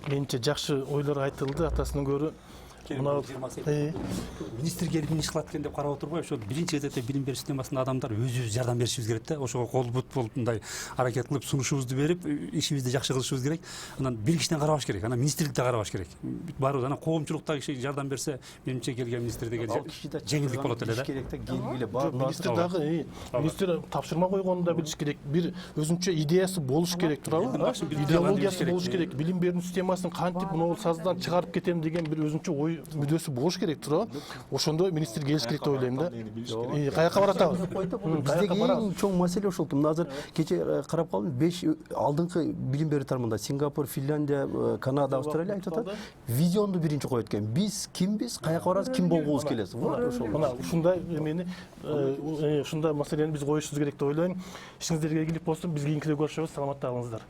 Менимче жакшы ойлор айтылды, атасынан көрө мына министр келип иш кылат экен деп карап отурбай, ошол биринчи кезекте билим берүү системасында адамдар өзүбүз жардам беришибиз керек да. Ошого кол бут болуп мындай аракет кылып, сунушубузду берип, ишибизди жакшы кылышыбыз керек. Анан бир кишиден карабаш керек, анан министрликте карабаш керек. Баарыбыз анан коомчулукта киши жардам берсе, менимче келген министр деген жеңилдик болот эле да. Керек да, келгиле бар. Министр дагы министр тапшырма койгонун да билиш керек. Бир өзүнчө идеясы болуш керек, туурабы? Идеологиясы болуш керек. Билим берүү системасын кантип мына саздан чыгарып кетем деген бир өзүнчө ой мүддөсү болуш керек, туурабы? Ошондо министр келиш керек деп ойлойм да. Каяка баратабыз? Биздеги эң чоң маселе ошол. Мына азыр кече карап калдым, 5 алдыңкы билим берүү тармагында Сингапур, Финляндия, Канада, Австралия айтып атат. Визионду биринчи коет экен. Биз кимбиз, каяка барабыз, ким болгубуз келебиз? Вот ошол. Мына ушундай эмени, ушундай маселени биз коюшубуз керек деп ойлойм. Ишиңиздерге ийгилик болсун. Биз кийинкиде көрүшөбүз. Саламатта калыңыздар.